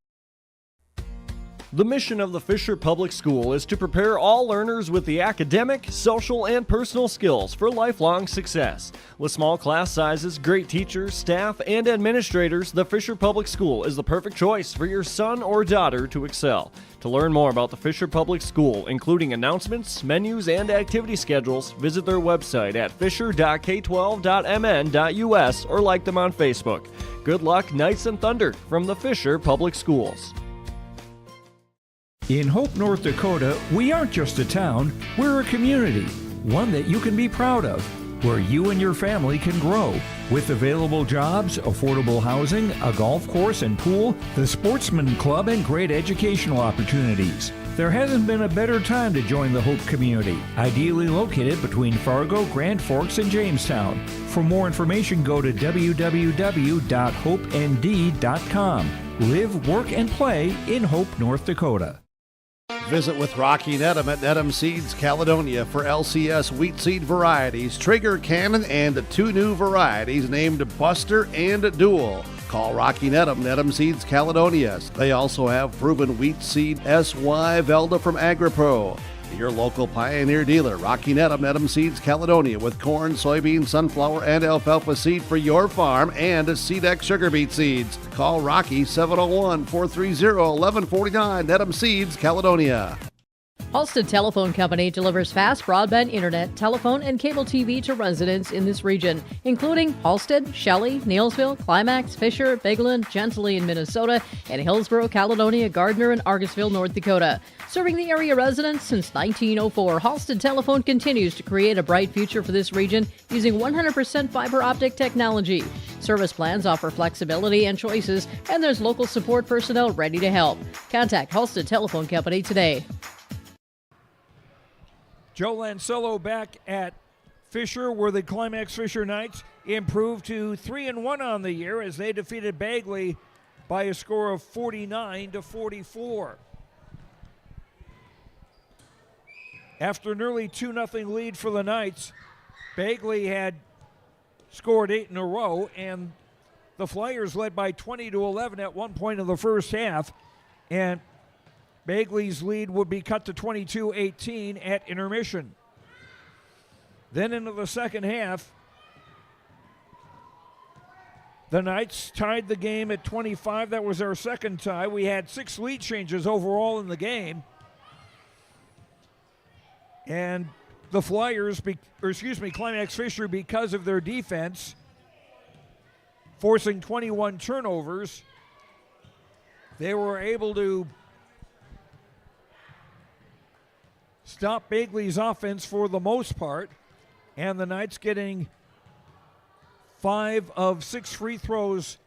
The mission of the Fisher Public School is to prepare all learners with the academic, social, and personal skills for lifelong success. With small class sizes, great teachers, staff, and administrators, the Fisher Public School is the perfect choice for your son or daughter to excel. To learn more about the Fisher Public School, including announcements, menus, and activity schedules, visit their website at fisher.k12.mn.us or like them on Facebook. Good luck, Knights and Thunder, from the Fisher Public Schools. In Hope, North Dakota, we aren't just a town, we're a community. one that you can be proud of, where you and your family can grow. With available jobs, affordable housing, a golf course and pool, the Sportsman Club, and great educational opportunities. There hasn't been a better time to join the Hope community, ideally located between Fargo, Grand Forks, and Jamestown. For more information, go to www.hopend.com. Live, work, and play in Hope, North Dakota. Visit with Rocky Nedham at Nedham Seeds Caledonia for LCS wheat seed varieties, Trigger Cannon, and 2 new varieties named Buster and Dual. Call Rocky Nedham, Nedham Seeds Caledonia. They also have proven wheat seed SY Velda from AgriPro. Your local Pioneer dealer, Rocky Nedham, Nedham Seeds Caledonia, with corn, soybean, sunflower, and alfalfa seed for your farm and Seedex sugar beet seeds. Call Rocky 701-430-1149, Nedham Seeds Caledonia. Halstead Telephone Company delivers fast broadband internet, telephone, and cable TV to residents in this region, including Halstead, Shelley, Neillsville, Climax-Fisher, Bagley, Gentilly in Minnesota, and Hillsborough, Caledonia, Gardner, and Argusville, North Dakota. Serving the area residents since 1904, Halstead Telephone continues to create a bright future for this region using 100% fiber optic technology. Service plans offer flexibility and choices, and there's local support personnel ready to help. Contact Halstead Telephone Company today. Joe Lancello back at Fisher, where the Climax-Fisher Knights improved to 3-1 on the year as they defeated Bagley by a score of 49-44. After nearly 2-0 lead for the Knights, Bagley had scored 8 in a row, and the Flyers led by 20-11 at one point in the first half, and Bagley's lead would be cut to 22-18 at intermission. Then into the second half, the Knights tied the game at 25. That was our second tie. We had 6 lead changes overall in the game. And the Flyers, Climax-Fisher, because of their defense, forcing 21 turnovers, they were able to stop Bagley's offense for the most part, and the Knights getting 5 of 6 free throws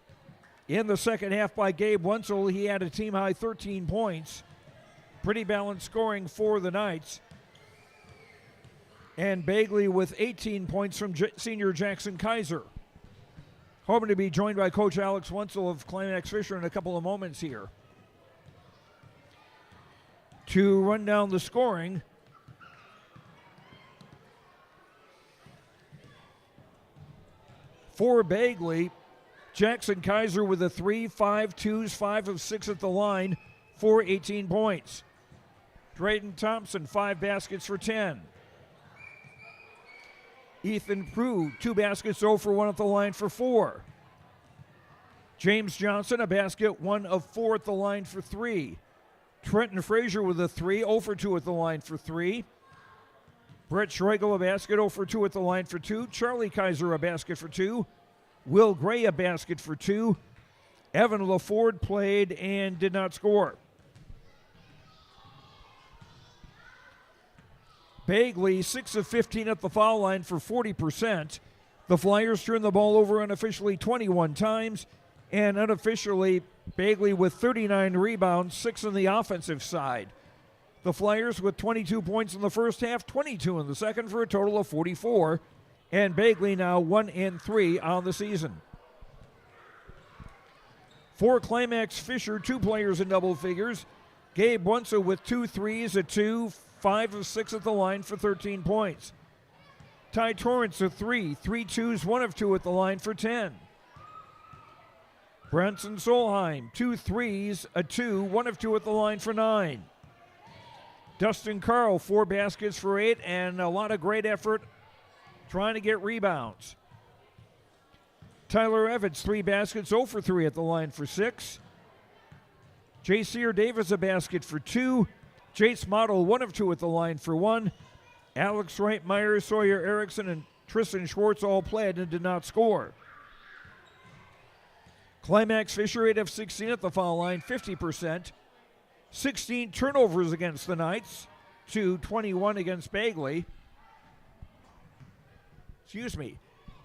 in the second half by Gabe Wenzel. He had a team-high 13 points. Pretty balanced scoring for the Knights. And Bagley with 18 points from senior Jackson Kaiser. Hoping to be joined by Coach Alex Wenzel of Climax-Fisher in a couple of moments here to run down the scoring. For Bagley, Jackson Kaiser with a 3, 5 twos, 5 of 6 at the line for 18 points. Drayden Thompson, 5 baskets for 10. Ethan Prue, 2 baskets, 0 for 1 at the line for 4. James Johnson, a basket, 1 of 4 at the line for 3. Trenton Frazier with a 3, 0 for 2 at the line for 3. Brett Schreigel, a basket, 0 for 2 at the line for 2. Charlie Kaiser, a basket for 2. Will Gray, a basket for 2. Evan LaFord played and did not score. Bagley, 6 of 15 at the foul line for 40%. The Flyers turned the ball over unofficially 21 times, and unofficially, Bagley with 39 rebounds, 6 on the offensive side. The Flyers with 22 points in the first half, 22 in the second, for a total of 44. And Bagley now 1-3 on the season. For Climax-Fisher, 2 players in double figures. Gabe Wenzel with 2 threes, a 2, 5 of 6 at the line for 13 points. Ty Torrance a 3, 3 twos, 1 of 2 at the line for 10. Branson Solheim, 2 threes, a 2, 1 of 2 at the line for 9. Dustin Carl, 4 baskets for 8, and a lot of great effort trying to get rebounds. Tyler Evans, 3 baskets, 0 for 3 at the line for 6. J. Sear Davis, a basket for 2. Jace Model, 1 of 2 at the line for 1. Alex Wright, Myers, Sawyer Erickson, and Tristan Schwartz all played and did not score. Climax-Fisher, 8 of 16 at the foul line, 50%. 16 turnovers against the Knights to 21 against Bagley.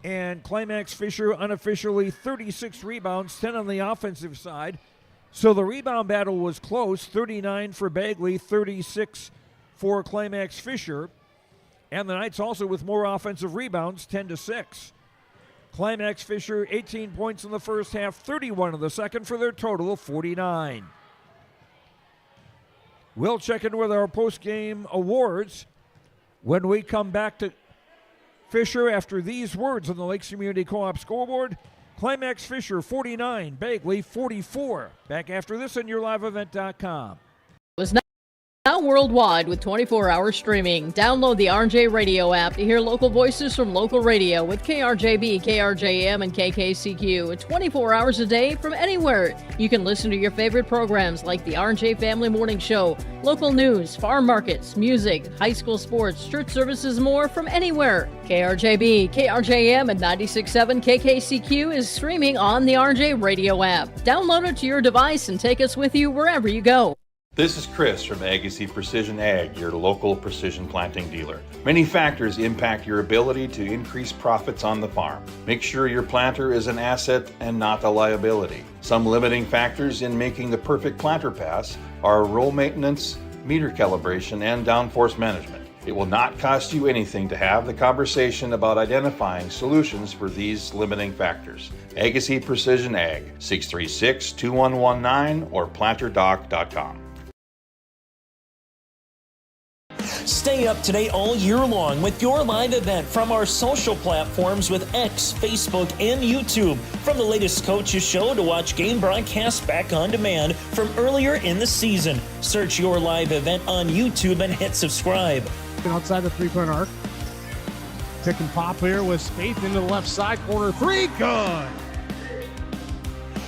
And Climax-Fisher unofficially 36 rebounds, 10 on the offensive side. So the rebound battle was close, 39 for Bagley, 36 for Climax-Fisher. And the Knights also with more offensive rebounds, 10-6. Climax-Fisher, 18 points in the first half, 31 in the second for their total of 49. We'll check in with our post-game awards when we come back to Fisher after these words on the Lakes Community Co-op scoreboard. Climax-Fisher 49, Bagley 44. Back after this on YourLiveEvent.com. Now worldwide with 24-hour streaming. Download the RJ Radio app to hear local voices from local radio with KRJB, KRJM, and KKCQ. 24 hours a day from anywhere. You can listen to your favorite programs like the RJ Family Morning Show, local news, farm markets, music, high school sports, church services, more from anywhere. KRJB, KRJM, and 96.7 KKCQ is streaming on the RJ Radio app. Download it to your device and take us with you wherever you go. This is Chris from Agassiz Precision Ag, your local precision planting dealer. Many factors impact your ability to increase profits on the farm. Make sure your planter is an asset and not a liability. Some limiting factors in making the perfect planter pass are row maintenance, meter calibration, and downforce management. It will not cost you anything to have the conversation about identifying solutions for these limiting factors. Agassiz Precision Ag, 636-2119 or planterdoc.com. Stay up to date all year long with your live event from our social platforms with X, Facebook, and YouTube. From the latest coaches show to watch game broadcasts back on demand from earlier in the season. Search your live event on YouTube and hit subscribe. Outside the three-point arc. Pick and pop here with Spaeth into the left side corner. Three, good.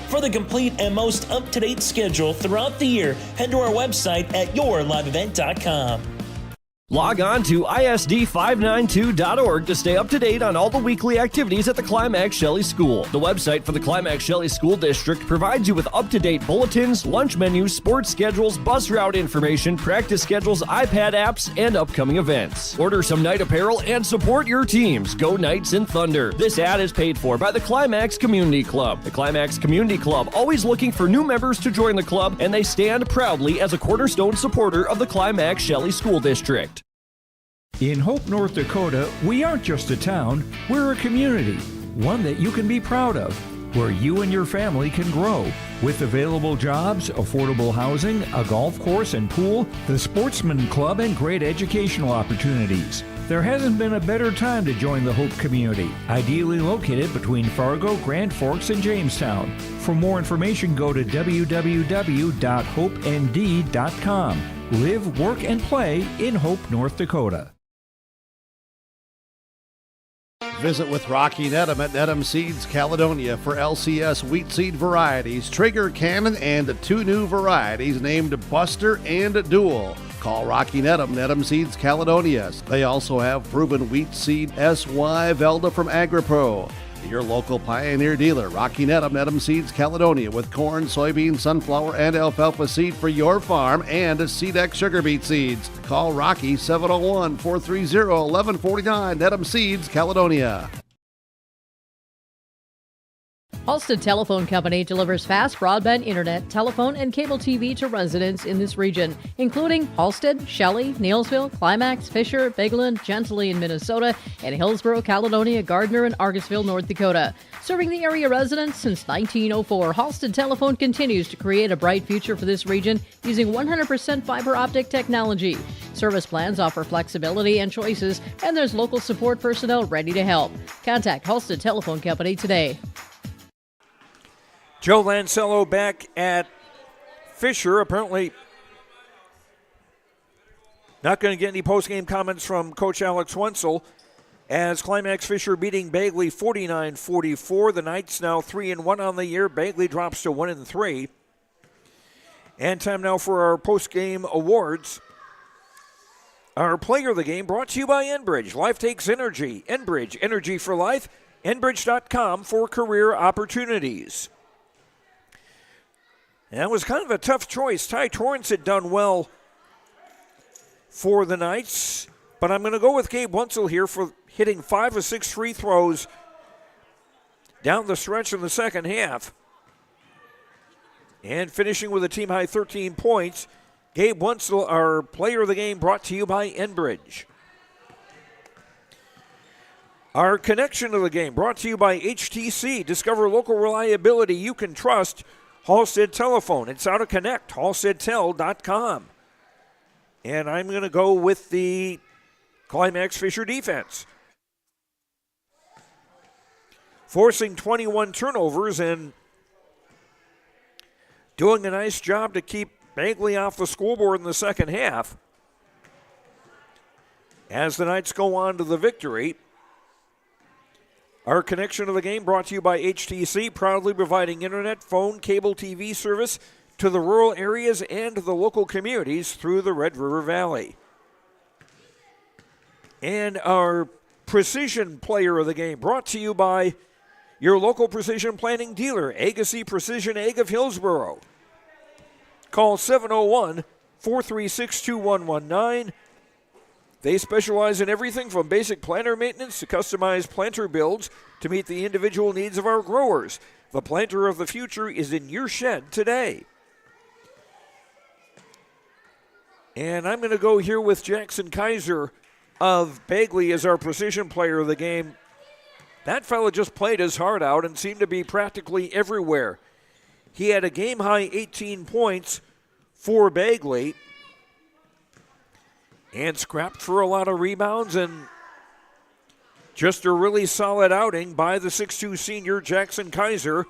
For the complete and most up-to-date schedule throughout the year, head to our website at yourliveevent.com. Log on to ISD592.org to stay up to date on all the weekly activities at the Climax Shelley School. The website for the Climax Shelley School District provides you with up-to-date bulletins, lunch menus, sports schedules, bus route information, practice schedules, iPad apps, and upcoming events. Order some night apparel and support your teams. Go Knights and Thunder. This ad is paid for by the Climax Community Club. The Climax Community Club, always looking for new members to join the club, and they stand proudly as a cornerstone supporter of the Climax Shelley School District. In Hope, North Dakota, we aren't just a town, we're a community, one that you can be proud of, where you and your family can grow. With available jobs, affordable housing, a golf course and pool, the Sportsman Club, and great educational opportunities. There hasn't been a better time to join the Hope community, ideally located between Fargo, Grand Forks, and Jamestown. For more information, go to www.hopend.com. Live, work, and play in Hope, North Dakota. Visit with Rocky Nedham at Nedham Seeds Caledonia for LCS wheat seed varieties, Trigger Cannon, and 2 new varieties named Buster and Dual. Call Rocky Nedham, Nedham Seeds Caledonia. They also have proven wheat seed SY Velda from AgriPro. Your local Pioneer dealer, Rocky Nedham, Nedham Seeds Caledonia, with corn, soybean, sunflower, and alfalfa seed for your farm and Seedex sugar beet seeds. Call Rocky 701-430-1149, Nedham Seeds Caledonia. Halstead Telephone Company delivers fast broadband internet, telephone, and cable TV to residents in this region, including Halstead, Shelley, Neillsville, Climax, Fisher, Bigland, Gentilly in Minnesota, and Hillsborough, Caledonia, Gardner, and Argosville, North Dakota. Serving the area residents since 1904, Halstead Telephone continues to create a bright future for this region using 100% fiber optic technology. Service plans offer flexibility and choices, and there's local support personnel ready to help. Contact Halstead Telephone Company today. Joe Lancello back at Fisher. Apparently not going to get any post-game comments from Coach Alex Wenzel as Climax-Fisher beating Bagley 49-44. The Knights now 3-1 on the year. Bagley drops to 1-3. And time now for our post-game awards. Our player of the game brought to you by Enbridge. Life takes energy. Enbridge, energy for life. Enbridge.com for career opportunities. And it was kind of a tough choice. Ty Torrance had done well for the Knights, but I'm going to go with Gabe Wenzel here for hitting 5 of 6 free throws down the stretch in the second half. And finishing with a team-high 13 points, Gabe Wenzel, our player of the game, brought to you by Enbridge. Our connection to the game brought to you by HTC. Discover local reliability you can trust. Halstead Telephone. It's how to connect. HalsteadTel.com. And I'm going to go with the Climax-Fisher defense. Forcing 21 turnovers and doing a nice job to keep Bagley off the scoreboard in the second half. As the Knights go on to the victory, our connection to the game brought to you by HTC, proudly providing internet, phone, cable TV service to the rural areas and the local communities through the Red River Valley. And our precision player of the game brought to you by your local precision planting dealer, Agassi Precision Ag of Hillsboro. Call 701-436-2119. They specialize in everything from basic planter maintenance to customized planter builds to meet the individual needs of our growers. The planter of the future is in your shed today. And I'm going to go here with Jackson Kaiser of Bagley as our precision player of the game. That fella just played his heart out and seemed to be practically everywhere. He had a game-high 18 points for Bagley and scrapped for a lot of rebounds, and just a really solid outing by the 6'2 senior Jackson Kaiser.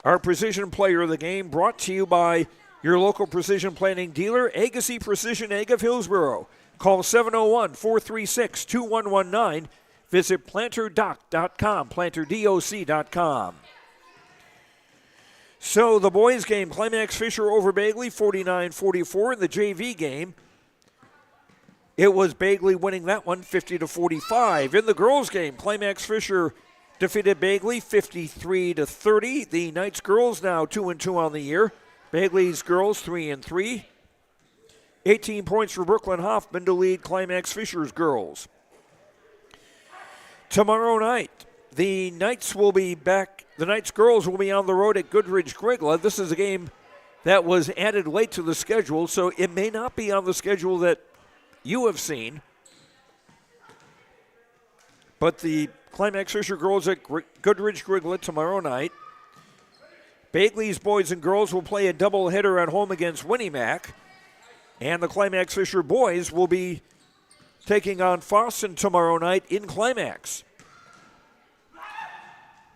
Our precision player of the game brought to you by your local precision planting dealer, Agassi Precision Ag of Hillsboro. Call 701-436-2119. Visit planterdoc.com, planterdoc.com. So the boys game, Climax-Fisher over Bagley, 49-44. In the JV game, it was Bagley winning that one, 50-45. In the girls game, Climax-Fisher defeated Bagley, 53-30. The Knights girls now 2-2 on the year. Bagley's girls 3-3. 18 points for Brooklyn Hoffman to lead Climax-Fisher's girls. Tomorrow night, the Knights will be back. The Knights girls will be on the road at Goodridge Grigla. This is a game that was added late to the schedule, so it may not be on the schedule that you have seen. But the Climax-Fisher girls at Goodridge Grigla tomorrow night. Bagley's boys and girls will play a doubleheader at home against Winnimac. And the Climax-Fisher boys will be taking on Fosston tomorrow night in Climax.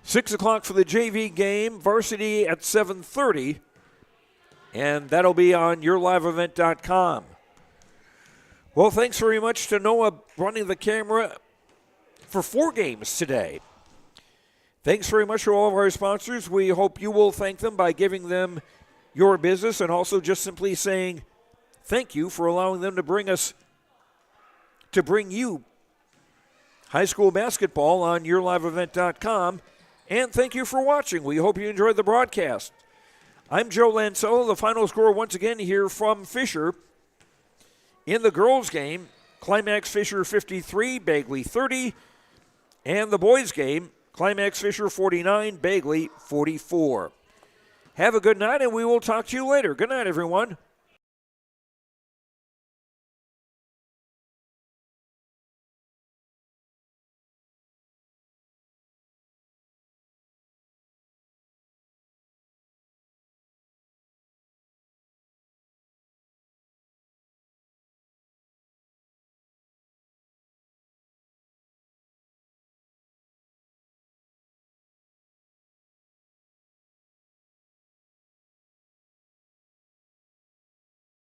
6 o'clock for the JV game, varsity at 7:30. And that'll be on yourliveevent.com. Well, thanks very much to Noah running the camera for 4 games today. Thanks very much to all of our sponsors. We hope you will thank them by giving them your business and also just simply saying thank you for allowing them to bring you high school basketball on yourliveevent.com. And thank you for watching. We hope you enjoyed the broadcast. I'm Joe Lancello. The final score once again here from Fisher. In the girls' game, Climax-Fisher 53, Bagley 30. And the boys' game, Climax-Fisher 49, Bagley 44. Have a good night, and we will talk to you later. Good night, everyone.